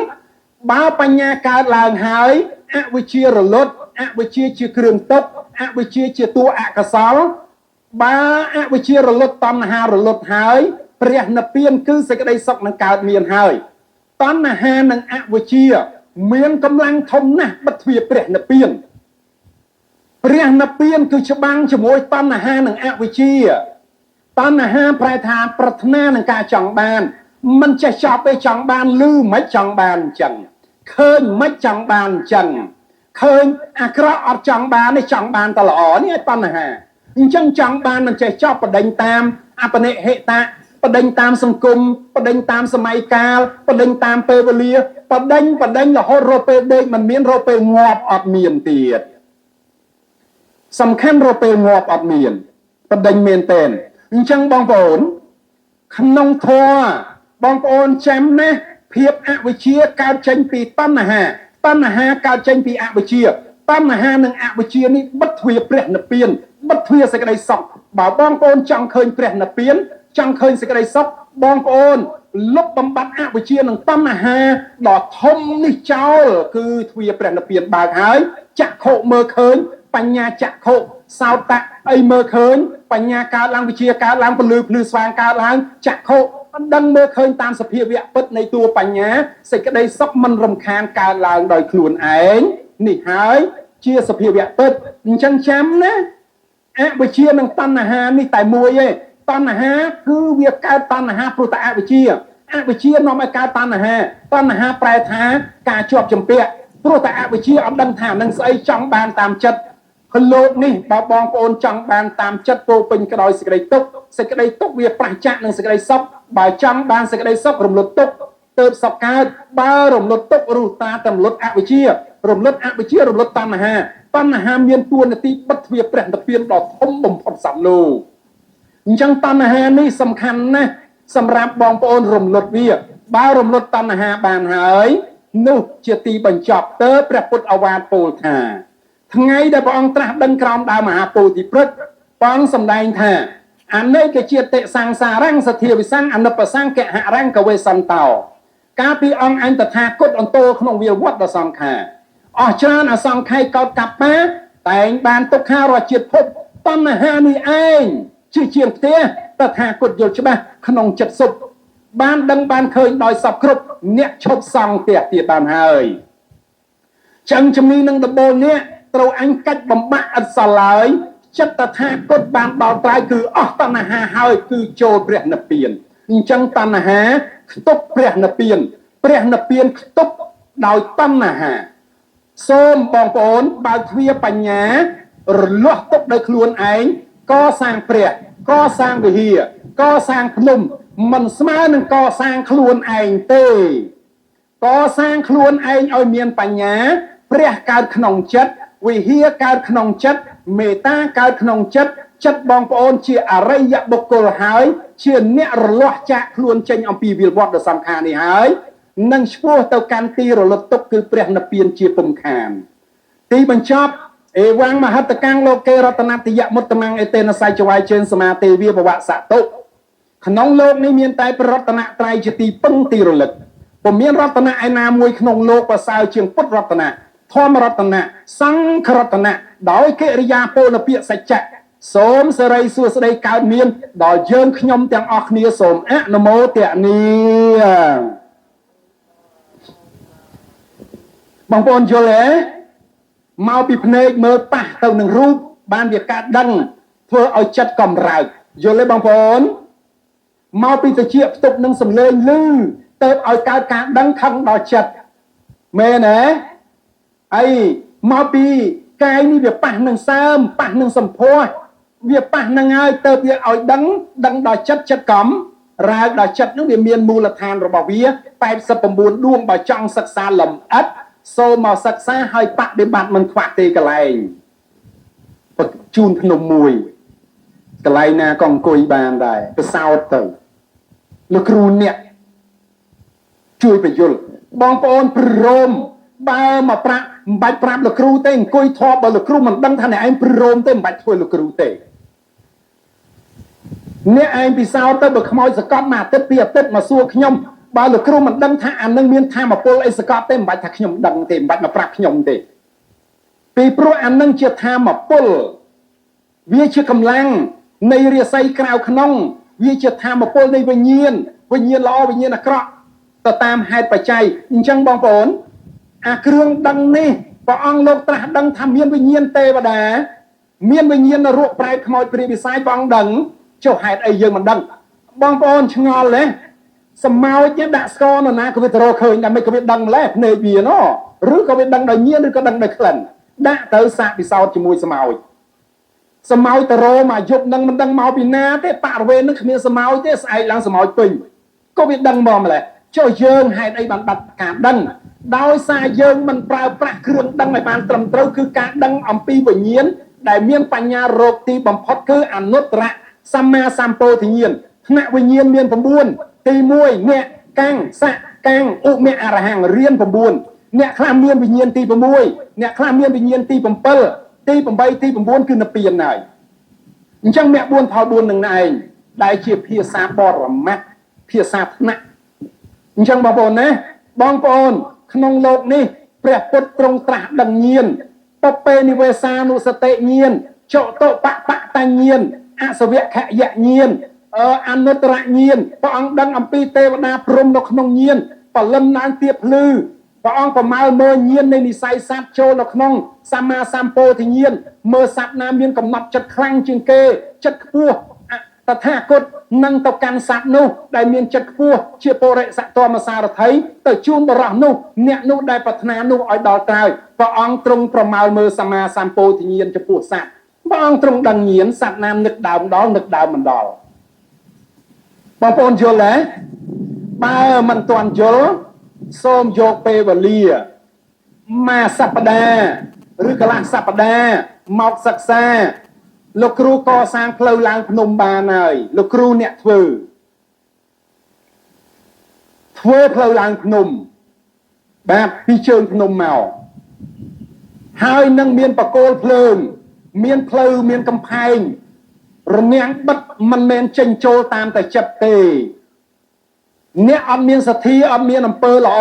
បើបញ្ញាកើតឡើងហើយអវិជ្ជារលត់អវិជ្ជាជាគ្រឿងទុកអវិជ្ជាជាតួអកុសលបើអវិជ្ជារលត់តណ្ហារលត់ហើយព្រះនិព្វានគឺសេចក្តីសុខនឹងកើតមានហើយតណ្ហានិងអវិជ្ជាមានកម្លាំងធំណាស់បិទទ្វារព្រះនិព្វានព្រះនិព្វានគឺច្បាំងជាមួយតណ្ហានិងអវិជ្ជាតណ្ហាប្រែថាប្រាថ្នានឹងការចង់បានមិនចេះចប់ទេចង់បានឮមិនចង់បានអញ្ចឹងឃើញមិនចង់បានអញ្ចឹងឃើញអាក្រក់អត់ចង់បានទេចង់បានតែល្អនេះឯតណ្ហាអញ្ចឹងចង់បានមិនចេះចប់បដិញតាមអបនិហិតៈបដិញតាមសង្គមបដិញតាមសម័យកាលបដិញតាមពេលវេលាបដិញរហូតរកពេលដេកមិនមានរកពេលងាប់អត់មានទៀតសំខាន់រកពេលងាប់អត់មានបដិញមែនទេអញ្ចឹងបងប្អូនក្នុងធម៌បងប្អូនចាំណាភាពអវិជ្ជាកើតចេញពីតណ្ហាកើតចេញពីអវិជ្ជាតណ្ហានិងអវិជ្ជានេះបិទទ្វារព្រះនិព្វានបិទទ្វារសេចក្តីសុខបើបងប្អូនចង់ឃើញព្រះនិព្វានចង់ឃើញសេចក្តីសុខបងប្អូនលុបបំបត្តិអវិជ្ជានិងតណ្ហាដ៏ធំនេះចោលគឺទ្វារព្រះនិព្វានបើកហើយចក្ខុមើលឃើញបញ្ញាចក្ខុសោតៈអីមើលឃើញបញ្ញាកើតឡើងវិជ្ជាកើតឡើងពលឺភ្លឺស្វាងកើតឡើងចក្ខុដឹងមើលឃើញតាមសភាវៈពិតនៃតួបញ្ញាសេចក្តីសុខមិនរំខានកើតឡើងដោយខ្លួនឯងនេះហើយជាសភាវៈពិតអញ្ចឹងចាំណាអវិជ្ជានិងតណ្ហានេះតែមួយទេតណ្ហាគឺវាកើតតណ្ហាព្រោះតែអវិជ្ជានាំឲ្យកើតតណ្ហាប្រែថាការជាប់ជំពាក់ព្រោះតែអវិជ្ជាអត់ដឹងថានឹងស្អីចង់បានតាមចិត្តលោកនេះបើបងប្អូនចង់បានតាមចិត្តពោពេញក្តោយសេចក្តីទុកវាប្រឆាចនឹងសេចក្តីសុខបើចង់បានសេចក្តីសុខរំលត់ទុកទើបសុខកើតបើរំលត់ទុករស់តាតែរំលត់អវិជ្ជារំលត់តណ្ហាមានតួនាទីបិទទ្វារព្រះនិព្វានដ៏ធំបំផុតសត្វលោកអញ្ចឹងតណ្ហានេះសំខាន់ណាស់សម្រាប់បងប្អូនរំលត់វាបើរំលត់តណ្ហាបានហើយនោះជាទីបញ្ចប់ទើបព្រះពុទ្ធឱវាទពោលថាថ្ងៃដែលព្រះអង្គត្រាស់ដឹងក្រោមដើមមហាពោធិព្រឹក្សព្រះអង្គសម្ដែងថាអនេកជាតិសង្សារੰសធាវិសੰអនុបសង្កហរੰកវេសន្តោកាលពីអង្គអញតថាគតអន្តោក្នុងវាវត្តដ៏សង្ខារអស់ច្រើនអសង្ខ័យកោតកប្បាតែងបានទុក្ខារជាតិភពតណ្ហានេះឯងជាជាងផ្ទះតថាគតយល់ច្បាស់ក្នុងចិត្តសុខបានដឹងបានឃើញដោយសពគ្រប់អ្នកឈប់សង់ផ្ទះទៀតបានហើយចឹងជំនីនឹងដំបូលនេះត្រូវអញកាច់បំបាក់ឥតសល់ឡើយចិត្តតថាគតបានដល់ត្រៃគឺអស់តណ្ហាហើយគឺចូលព្រះនិព្វានអញ្ចឹងតណ្ហាខ្ទប់ព្រះនិព្វានខ្ទប់ដោយតណ្ហាសូមបងប្អូនបើកទ្វារបញ្ញារលាស់ទុកដោយខ្លួនឯងកសាងព្រះកសាងវិហារកសាងភ្នំមិនស្មើនឹងកសាងខ្លួនឯងទេកសាងខ្លួនឯងឲ្យមានបញ្ញាព្រះកើតក្នុងចិត្តវិហារកើតក្នុងចិត្តមេត្តាកើតក្នុងចិត្តបងប្អូនជាអរិយបុគ្គលហើយជាអ្នករលាស់ចាកខ្លួនចេញអំពីវិលវត្តដ៏សំខាន់នេះហើយនឹងឈ្មោះទៅកាន់ទីរលត់ទុកគឺព្រះនិព្វានជាពុំខានទីបញ្ចប់អេវ៉ាំងមហត្តកាំងលោកេរតនតិយមុត្តមੰអេតេនសៃចវាយជើងសមាទេវាបវៈសតុក្នុងលោកនេះមានតែប្ររតនត្រ័យជាទីពឹងទីរលឹកពុំមានរតនៈឯណាមួយក្នុងលោកប្រសើរជាងពុទ្ធរតនៈធម្មរតនៈសង្ឃរតនៈដោយកិរិយាពលពាក្យសច្ចៈសូមសេរីសួស្តីកើតមានដល់យើងខ្ញុំទាំងអស់គ្នាសូមអនុមោទនាបងប្អូនយល់ទេមកពីភ្នែកមើលប៉ះទៅនឹងរូបបានវាកើតដឹងធ្វើឲ្យចិត្តកំរើកយល់ទេបងប្អូនមកពីតិចផ្ទុកនឹងសំឡេងឮទៅឲ្យកើតការដឹងខឹងដល់ចិត្តមែនទេអីមកពីកាយនេះវាប៉ះនឹងសើមប៉ះនឹងសម្ផស្សវាប៉ះនឹងហើយទៅវាឲ្យដឹងដល់ចិត្តកំ រើដល់ចិត្តនោះវាមានមូលដ្ឋានរបស់វា89ដួងបើចង់សិក្សាលម្អិតសូមមកសិក្សាហើយបដិបត្តិមិនខ្វះទេកន្លែងជូនភ្នំមួយកន្លែងណាក៏អង្គុយបានដែរទៅសោតទៅលោកគ្រូអ្នកជួយបញ្យល់បងប្អូនព្រមបើមកប្រាក់មិនបាច់ប្រាប់លោកគ្រូទេអង្គុយធប់បើលោកគ្រូមិនដឹងថាអ្នកឯងព្រមទេមិនបាច់ធ្វើលោកគ្រូទេអ្នកឯងពិសោធន៍ទៅបើខ្មោចសកត់មួយអាទិត្យពីរអាទិត្យមកសួរខ្ញុំបើលោកគ្រូមិនដឹងថាអានឹងមានធម៌ពលអីសកត់ទេមិនបាច់ថាខ្ញុំដឹងទេមិនបាច់មកប្រាប់ខ្ញុំទេពីព្រោះអានឹងជាធម៌ពលវាជាកម្លាំងនៃរាសីក្រៅក្នុងវាជាធម៌ពលនៃវិញ្ញាណល្អវិញ្ញាណអាក្រក់ទៅតាមហេតុបច្ច័យអញ្ចឹងបងប្អូនអាគ្រឿងដឹងនេះព្រះអង្គលោកត្រាស់ដឹងថាមានវិញ្ញាណទេវតាមានវិញ្ញាណរកប្រែខ្មោចព្រាយវិសាយព្រះអង្គដឹងចុះហេតុអីយើងមិនដឹងបងប្អូនឆ្ងល់ទេសម្ោចដាក់ស្គរនរណាក៏វាទៅរកឃើញតែមិនក៏វាដឹងម្លេះភ្នែកវាណោះឬក៏វាដឹងដោយញៀនឬក៏ដឹងដោយក្លិនដាក់ទៅសាកពិសោធន៍ជាមួយសម្ោចទៅរកមកយប់នឹងមិនដឹងមកពីណាទេបរិវេណនឹងគ្មានសម្ោចទេស្អែកឡើងសម្ោចពេញក៏វាដឹងមកម្លេះចុះយើងហេតុអីបានបាត់ការដឹងដោយសារយើងមិនប្រើប្រាស់គ្រឿងដឹងឲ្យបានត្រឹមត្រូវគឺការដឹងអំពីវិញ្ញាណដែលមានបញ្ញារោគទីបំផុតគឺអនុត្តរសម្មាសម្ពោធិញ្ញាណថ្នាក់វិញ្ញាណមាន9ទី1អ្នកកាំងសៈកាំងឧមអរហង្គរៀន9អ្នកខ្លះមានវិញ្ញាណទី6អ្នកខ្លះមានវិញ្ញាណទី7ទី8ទី9គឺនិព្វានហើយអញ្ចឹងអ្នក4ផល4នឹងឯងដែលជាភាសាបរមត្ថភាសាថ្នាក់អញ្ចឹងបងប្អូនណាបងប្អូនក្នុងលោកនេះព្រះពុទ្ធទ្រង់ត្រាស់ដឹងញាណបពេនិវេសានុសតិញាណចតុបបតញ្ញាណអសវខយញាណអនុត្តរញាណព្រះអង្គដឹងអំពីទេវតាព្រំនៅក្នុងញាណបលិនឡើងទៀបភ្លឺព្រះអង្គប្រមាលមើលញាណនៃនិស័យសត្វចូលនៅក្នុងសម្មាសម្ពោធិញ្ញាណមើលសត្វណាមានកំណត់ចិត្តខ្លាំងជាងគេចិត្តខ្ពស់តថាគតនឹងទៅកាន់សត្វនោះដែលមានចិត្តខ្ពស់ជាបរិសតមសារថីទៅជូនបរោះនោះអ្នកនោះដែលប្រាថ្នានោះឲ្យដល់ត្រើយព្រះអង្គទ្រង់ប្រមាលមើលសម្មាសម្ពោធិញ្ញាណចំពោះសត្វព្រះអង្គទ្រង់ដឹងញាណសត្វណានឹកដើមដល់នឹកដើមមិនដល់បងប្អូនយល់ទេបើមិនទាន់យល់សូមយកពេលវេលាមួយសប្តាហ៍ឬកន្លះសប្តាហ៍មកសិក្សាលោកគ្រូកសាងផ្លូវឡើងភ្នំបានហើយលោកគ្រូអ្នកធ្វើផ្លូវឡើងភ្នំបាទពីជើងភ្នំមកហើយនឹងមានបកគោលភ្លើងមានផ្លូវមានកំផែងរនាំងបិទមិនមែនចេញចូលតាមតែចិត្តទេអ្នកអត់មានសទ្ធាអត់មានអំពើល្អ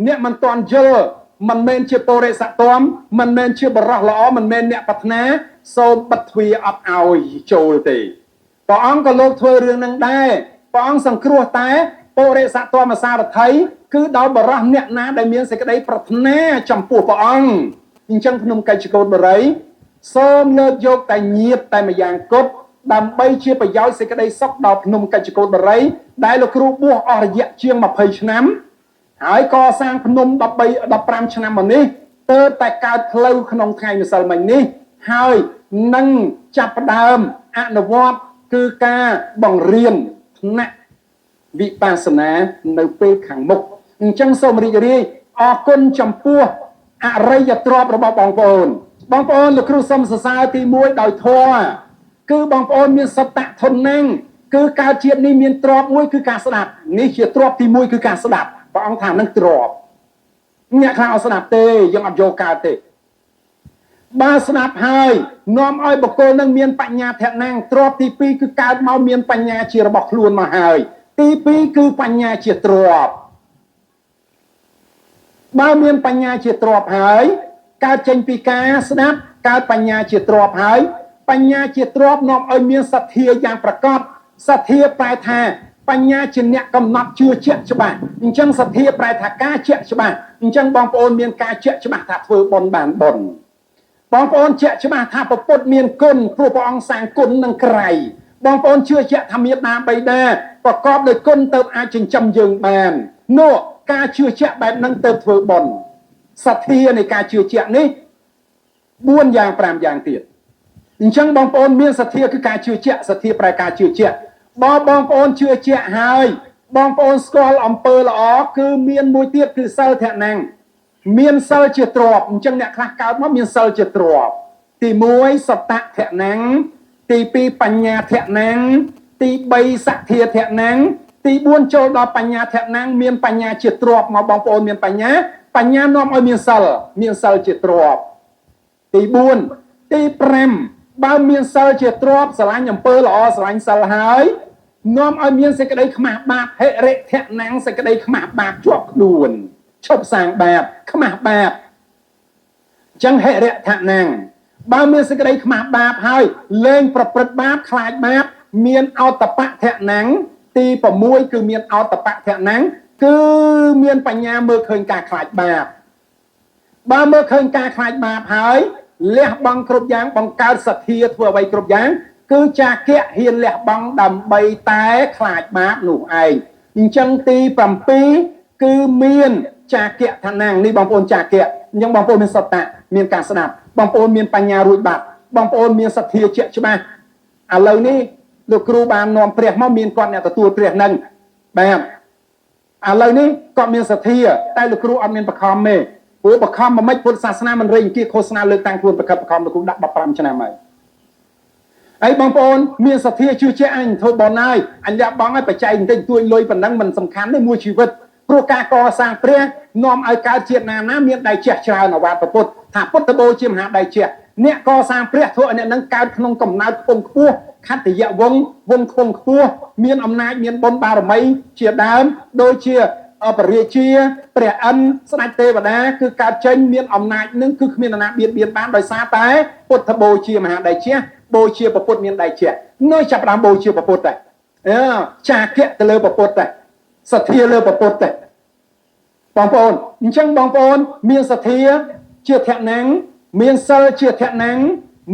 អ្នកមិនទាន់យល់មិនមែនជាបរិស័ទមមិនមែនជាបរោះល្អមិនមែនអ្នកប្រាថ្នាសូមបិទទ្វារអត់ឲ្យចូលទេព្រះអង្គក៏លោកធ្វើរឿងនឹងដែរព្រះអង្គសង្គ្រោះតែបរិស័ទមសារថីគឺដល់បរោះអ្នកណាដែលមានសេចក្តីប្រាថ្នាចំពោះព្រះអង្គអញ្ចឹងភ្នំកិច្ចកោតបរិយសូមលើកយកតែញាតតែម្យ៉ាងគត់ដើម្បីជាប្រយោជន៍សេចក្តីសុខដល់ភ្នំកិច្ចកោតបរិយដែលលោកគ្រូបួសអស់រយៈជាង20ឆ្នាំហើយកសាងភ្នំ13 15ឆ្នាំមកនេះទើបតែកើតផ្លូវក្នុងថ្ងៃម្សិលមិញនេះហើយនឹងចាប់ផ្ដើមអនុវត្តគឺការបង្រៀនថ្នាក់វិបស្សនានៅពេលខាងមុខអញ្ចឹងសូមរីករាយអរគុណចំពោះអរិយទ្រព្យរបស់បងប្អូនលោកគ្រូសូមសរសើរទី1ដោយធម៌គឺបងប្អូនមានសត្តៈធននឹងគឺកើតជាតិនេះមានទ្រព្យមួយគឺការស្ដាប់នេះជាទ្រព្យទី1គឺការស្ដាប់ព្រះអង្គថានឹងទ្រព្យអ្នកខ្លះអត់ស្ដាប់ទេយើងអត់យកកើតទេបើស្ដាប់ហើយនាំឲ្យបុគ្គលនឹងមានបញ្ញាធនៈទ្រព្យទី2គឺកើតមកមានបញ្ញាជារបស់ខ្លួនមកហើយទី2គឺបញ្ញាជាទ្រព្យបើមានបញ្ញាជាទ្រព្យហើយកើតចេញពីការស្ដាប់កើតបញ្ញាជាទ្រព្យហើយបញ្ញាជាទ្រព្យនាំឲ្យមានសទ្ធាយ៉ាងប្រកបសទ្ធាប្រែថាបញ្ញាជាអ្នកកំណត់ជឿជាក់ច្បាស់អញ្ចឹងសទ្ធាប្រែថាការជាក់ច្បាស់អញ្ចឹងបងប្អូនមានការជាក់ច្បាស់ថាធ្វើបុណ្យបានបុណ្យបងប្អូនជាក់ច្បាស់ថាព្រះពុទ្ធមានគុណព្រោះព្រះអង្គសាងគុណនឹងក្រៃបងប្អូនជឿជាក់ថាមេត្តាបិតាប្រកបដោយគុណទៅអាចចិញ្ចឹមយើងបាននោះការជឿជាក់បែបហ្នឹងទៅធ្វើបុណ្យសទ្ធានៃការជឿជាក់នេះ4យ៉ាង5យ៉ាងទៀតអញ្ចឹងបងប្អូនមានសទ្ធាគឺការជឿជាក់សទ្ធាប្រែការជឿជាក់ បងប្អូនជឿជាក់ហើយបងប្អូនស្គាល់អំពើល្អគឺមានមួយទៀតគឺសិលធនៈមានសិលជាទ្រព្យអញ្ចឹងអ្នកខ្លះកើតមកមានសិលជាទ្រព្យទី1សតៈធនៈទី2បញ្ញាធនៈទី3សទ្ធាធនៈទី4ចូលដល់បញ្ញាធនៈមានបញ្ញាជាទ្រព្យមកបងប្អូនមានបញ្ញានាំឲ្យមានសិលជាទ្រព្យទី4ទី5បើមានសិលជាទ្រព្យស្រឡាញ់អំពើល្អស្រឡាញ់សិលហើយនាំឲ្យមានសេចក្តីខ្មាស់បាបហិរិធនៈសេចក្តីខ្មាស់បាបជាប់ខ្លួនឈប់សាងបាបខ្មាស់បាបចឹងហិរិធនៈបើមានសេចក្តីខ្មាស់បាបហើយលែងប្រព្រឹត្តបាបខ្លាចបាបមានអតបៈធនៈទី6គឺមានអតបៈធនៈគឺមានបញ្ញាមើលឃើញការខ្លាចបាបបើមើលឃើញការខ្លាចបាបហើយលះបង់គ្រប់យ៉ាងបង្កើតសទ្ធាធ្វើអ្វីគ្រប់យ៉ាងគឺចាគៈហ៊ានលះបង់ដើម្បីតែខ្លាចបាបនោះឯងអញ្ចឹងទី7គឺមានចាគៈឋានៈនេះបងប្អូនចាគៈអញ្ចឹងបងប្អូនមានសតៈមានការស្ដាប់បងប្អូនមានបញ្ញារួចបាត់បងប្អូនមានសទ្ធាជាក់ច្បាស់ឥឡូវនេះលោកគ្រូបាននាំព្រះមកមានគាត់អ្នកទទួលព្រះនឹងបាទឥឡូវនេះគាត់មានសទ្ធាតែលោកគ្រូអត់មានបខំទេព្រោះបខំមិនពុទ្ធសាសនាមិនរេងគៀឃោសនាលើកតាំងខ្លួនបខំលោកគ្រូដាក់15ឆ្នាំហើយហើយបងប្អូនមានសទ្ធាជឿជាក់អញធ្វើបនហើយអញលះបង់ឲ្យបច្ច័យបន្តិចទួយលុយប៉ុណ្ណឹងមិនសំខាន់ទេមួយជីវិតព្រោះការកសាងព្រះនាំឲ្យកើតជាតិណាមានដៃជះច្រើនអវាទពុទ្ធថាពុទ្ធបូជាមហាដៃជះអ្នកកសាងព្រះធ្វើឲ្យអ្នកនឹងកើតក្នុងកំណើតខ្ពង់ខ្ពស់ខត្តយៈវង្សខ្ពង់ខ្ពស់មានអំណាចមានបុណ្យបារមីជាដើមដូចជាបរិជាព្រះអិនស្ដេចទេវតាគឺកើតចេញមានអំណាចនឹងគឺគ្មានអ្នកណាបៀតបៀនបានដោយសារតែពុទ្ធបូជាមហាដៃជះបូជាពុទ្ធមានដៃជះនៅចាប់ដើមបូជាពុទ្ធតែចាគៈទៅលើពុទ្ធតែសទ្ធាលើពុទ្ធតែបងប្អូនអញ្ចឹងបងប្អូនមានសទ្ធាជាធនៈមានសិលជាធនៈ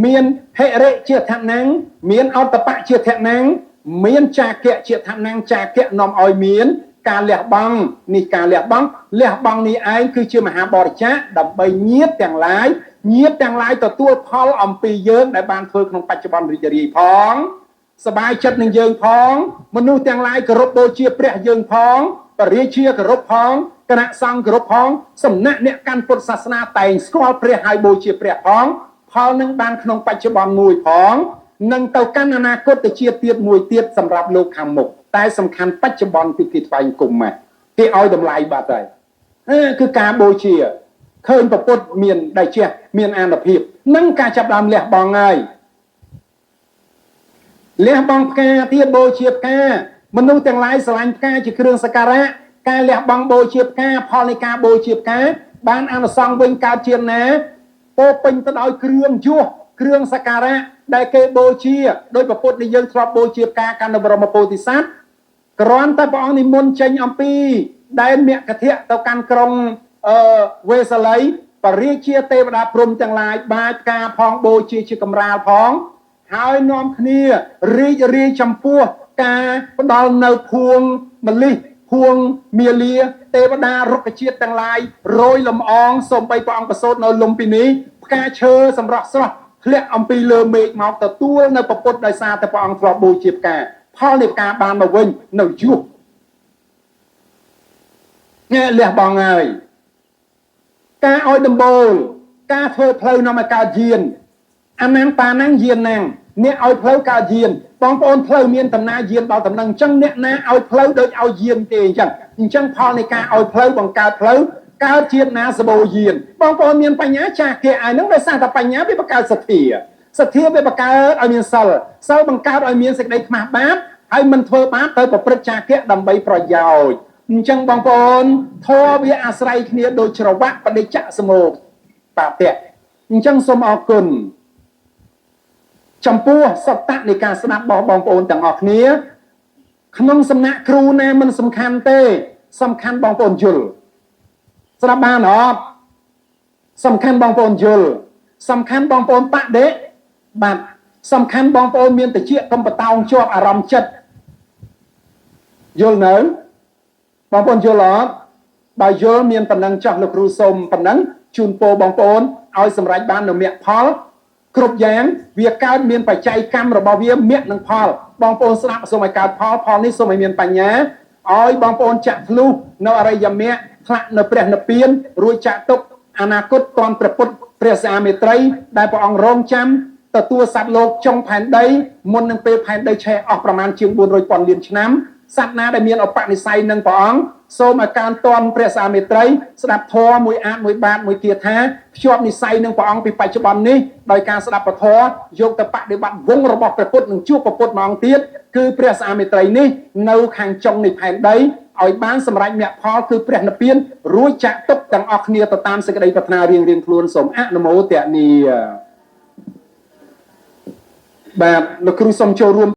មានហិរិជាធនៈមានអតបៈជាធនៈមានចាគៈជាធនៈចាគៈនាំឲ្យមានការលះបង់នេះការលះបង់នេះឯងគឺជាមហាបរិច្ចាគដើម្បីញាតិទាំងឡាយទទួលផលអំពីយើងដែលបានធ្វើក្នុងបច្ចុប្បន្នរីករាយផងសบายចិត្តនឹងយើងផងមនុស្សទាំងឡាយគោរពបូជាព្រះយើងផងបរិជាគោរពផងគណៈសង្ឃគោរពផងសំណាក់អ្នកកាន់ពុទ្ធសាសនាតែងស្គាល់ព្រះហើយបូជាព្រះផងផលនឹងបានក្នុងបច្ចុប្បន្នមួយផងនឹងទៅកាន់អនាគតជាតិទៀតមួយទៀតសម្រាប់លោកខាងមុខតែសំខាន់បច្ចុប្បន្នពីគេថ្វាយគុំមកគេឲ្យតម្លៃបាត់ហើយគឺការបូជាឃើញប្រពុតមានដៃជះមានអានុភាពនឹងការចាប់ដើមលះបង់ហើយលះបង់ផ្កាទៀតបូជាផ្កាមនុស្សទាំងឡាយស្រឡាញ់ផ្កាជាគ្រឿងសក្ការៈការលះបង់បូជាផ្កាផលនៃការបូជាផ្កាបានអានិសង្សវិញកើតជាណាពោពេញទៅដោយគ្រឿងយោះគ្រឿងសក្ការៈដែលគេបូជាដោយប្រពុតដែលយើងធ្លាប់បូជាផ្កាកាន់នៅបរមពោធិសត្វគ្រាន់តែព្រះអង្គនិមន្តចេញអំពីដែនមគ្គធៈទៅកាន់ក្រុងវេសាល័យបរិជាទេវតាព្រំទាំងឡាយបាចផ្កាផងបូជាជាកម្រាលផងហើយនាំគ្នារីករាយចំពោះការផ្ដល់នៅភួងម្លិះភួងមាលាទេវតារុក្ខជាតិទាំងឡាយរយលំអងសូមបីព្រះអង្គប្រសូតនៅលំពីនេះផ្កាឈើសម្រស់ស្រស់ធ្លាក់អំពីលើមេឃមកទទួលនៅប្រពុតដោយសារតែព្រះអង្គធ្លាប់បូជាផ្កាផលនៃផ្កាបានមកវិញនៅយុគលះបង់ហើយការឲ្យដំបូលការធ្វើផ្លូវនាំឲ្យកើតយានអានតាណាំងយានណាំងអ្នកឲ្យផ្លូវកើតយានបងប្អូនផ្លូវមានដំណើរយានដល់ដំណឹងអញ្ចឹងអ្នកណាឲ្យផ្លូវដូចឲ្យយានទេអញ្ចឹងផលនៃការឲ្យផ្លូវបង្កើតផ្លូវកើតជាតិណាសបោយានបងប្អូនមានបញ្ញាចាស់គេឲ្យនឹងដោយសារតែបញ្ញាវាបង្កើតសទ្ធាវាបង្កើតឲ្យមានសិលបង្កើតឲ្យមានសេចក្តីខ្មាស់បាបហើយមិនធ្វើបាបទៅប្រព្រឹត្តចាគៈដើម្បីប្រយោជន៍អញ្ចឹងបងប្អូនធម៌វាអាស្រ័យគ្នាដូចច្រវាក់បដិច្ចសមោបាតៈអញ្ចឹងសូមអរគុណចំពោះសតៈនៃការស្ដាប់របស់បងប្អូនទាំងអស់គ្នាក្នុងសំណាក់គ្រូណាមិនសំខាន់ទេសំខាន់បងប្អូនយល់ស្ដាប់បានអត់សំខាន់បងប្អូនយល់សំខាន់បងប្អូនបដិបាទសំខាន់បងប្អូនមានតិចកុំបតោងជាប់អារម្មណ៍ចិត្តយល់នៅបងប្អូនយល់អត់បើយល់មានប៉ុណ្ណឹងចោះលោកគ្រូសូមប៉ុណ្ណឹងជូនពរបងប្អូនឲ្យសម្រេចបាននូវមគ្គផល គ្រប់យ៉ាងវាកើតមានបច្ច័យកម្មរបស់វាមគ្គនឹងផលបងប្អូនស្ដាប់សូមឲ្យកើតផលនេះសូមឲ្យមានបញ្ញាឲ្យបងប្អូនចាក់ធ្លុះនៅអរិយមគ្គថ្នាក់នៅព្រះនិព្វានរួចចាក់ទុកអនាគតតនព្រះពុទ្ធព្រះសាមេត្រីដែលព្រះអង្គរងចាំទទួលសត្វលោកចុងផែនដីមុននឹងពេលផែនដីឆេះអស់ប្រមាណជាង400,000លានឆ្នាំសត្វណាដែលមានឧបនិស្ស័យនឹងព្រះអង្គសូមឲ្យការតនព្រះសាមេត្រីស្ដាប់ធម៌មួយអាតមួយបាតមួយគាថាភ្ជាប់និស្ស័យនឹងព្រះអង្គពីបច្ចុប្បន្ននេះដោយការស្ដាប់ពធយកទៅបដិបត្តិវងរបស់ព្រះពុទ្ធនឹងជួបព្រះពុទ្ធម្ដងទៀតគឺព្រះសាមេត្រីនេះនៅខាងចុងនៃផែនដីឲ្យបានសម្រេចមគ្គផលគឺព្រះនិព្វានរួចចាក់ទុកទាំងអស់គ្នាទៅតាមសេចក្តីប្រាថ្នារៀងៗខ្លួនសូមអនុមោទនាបាទលោកគ្រូសូមចូលរួម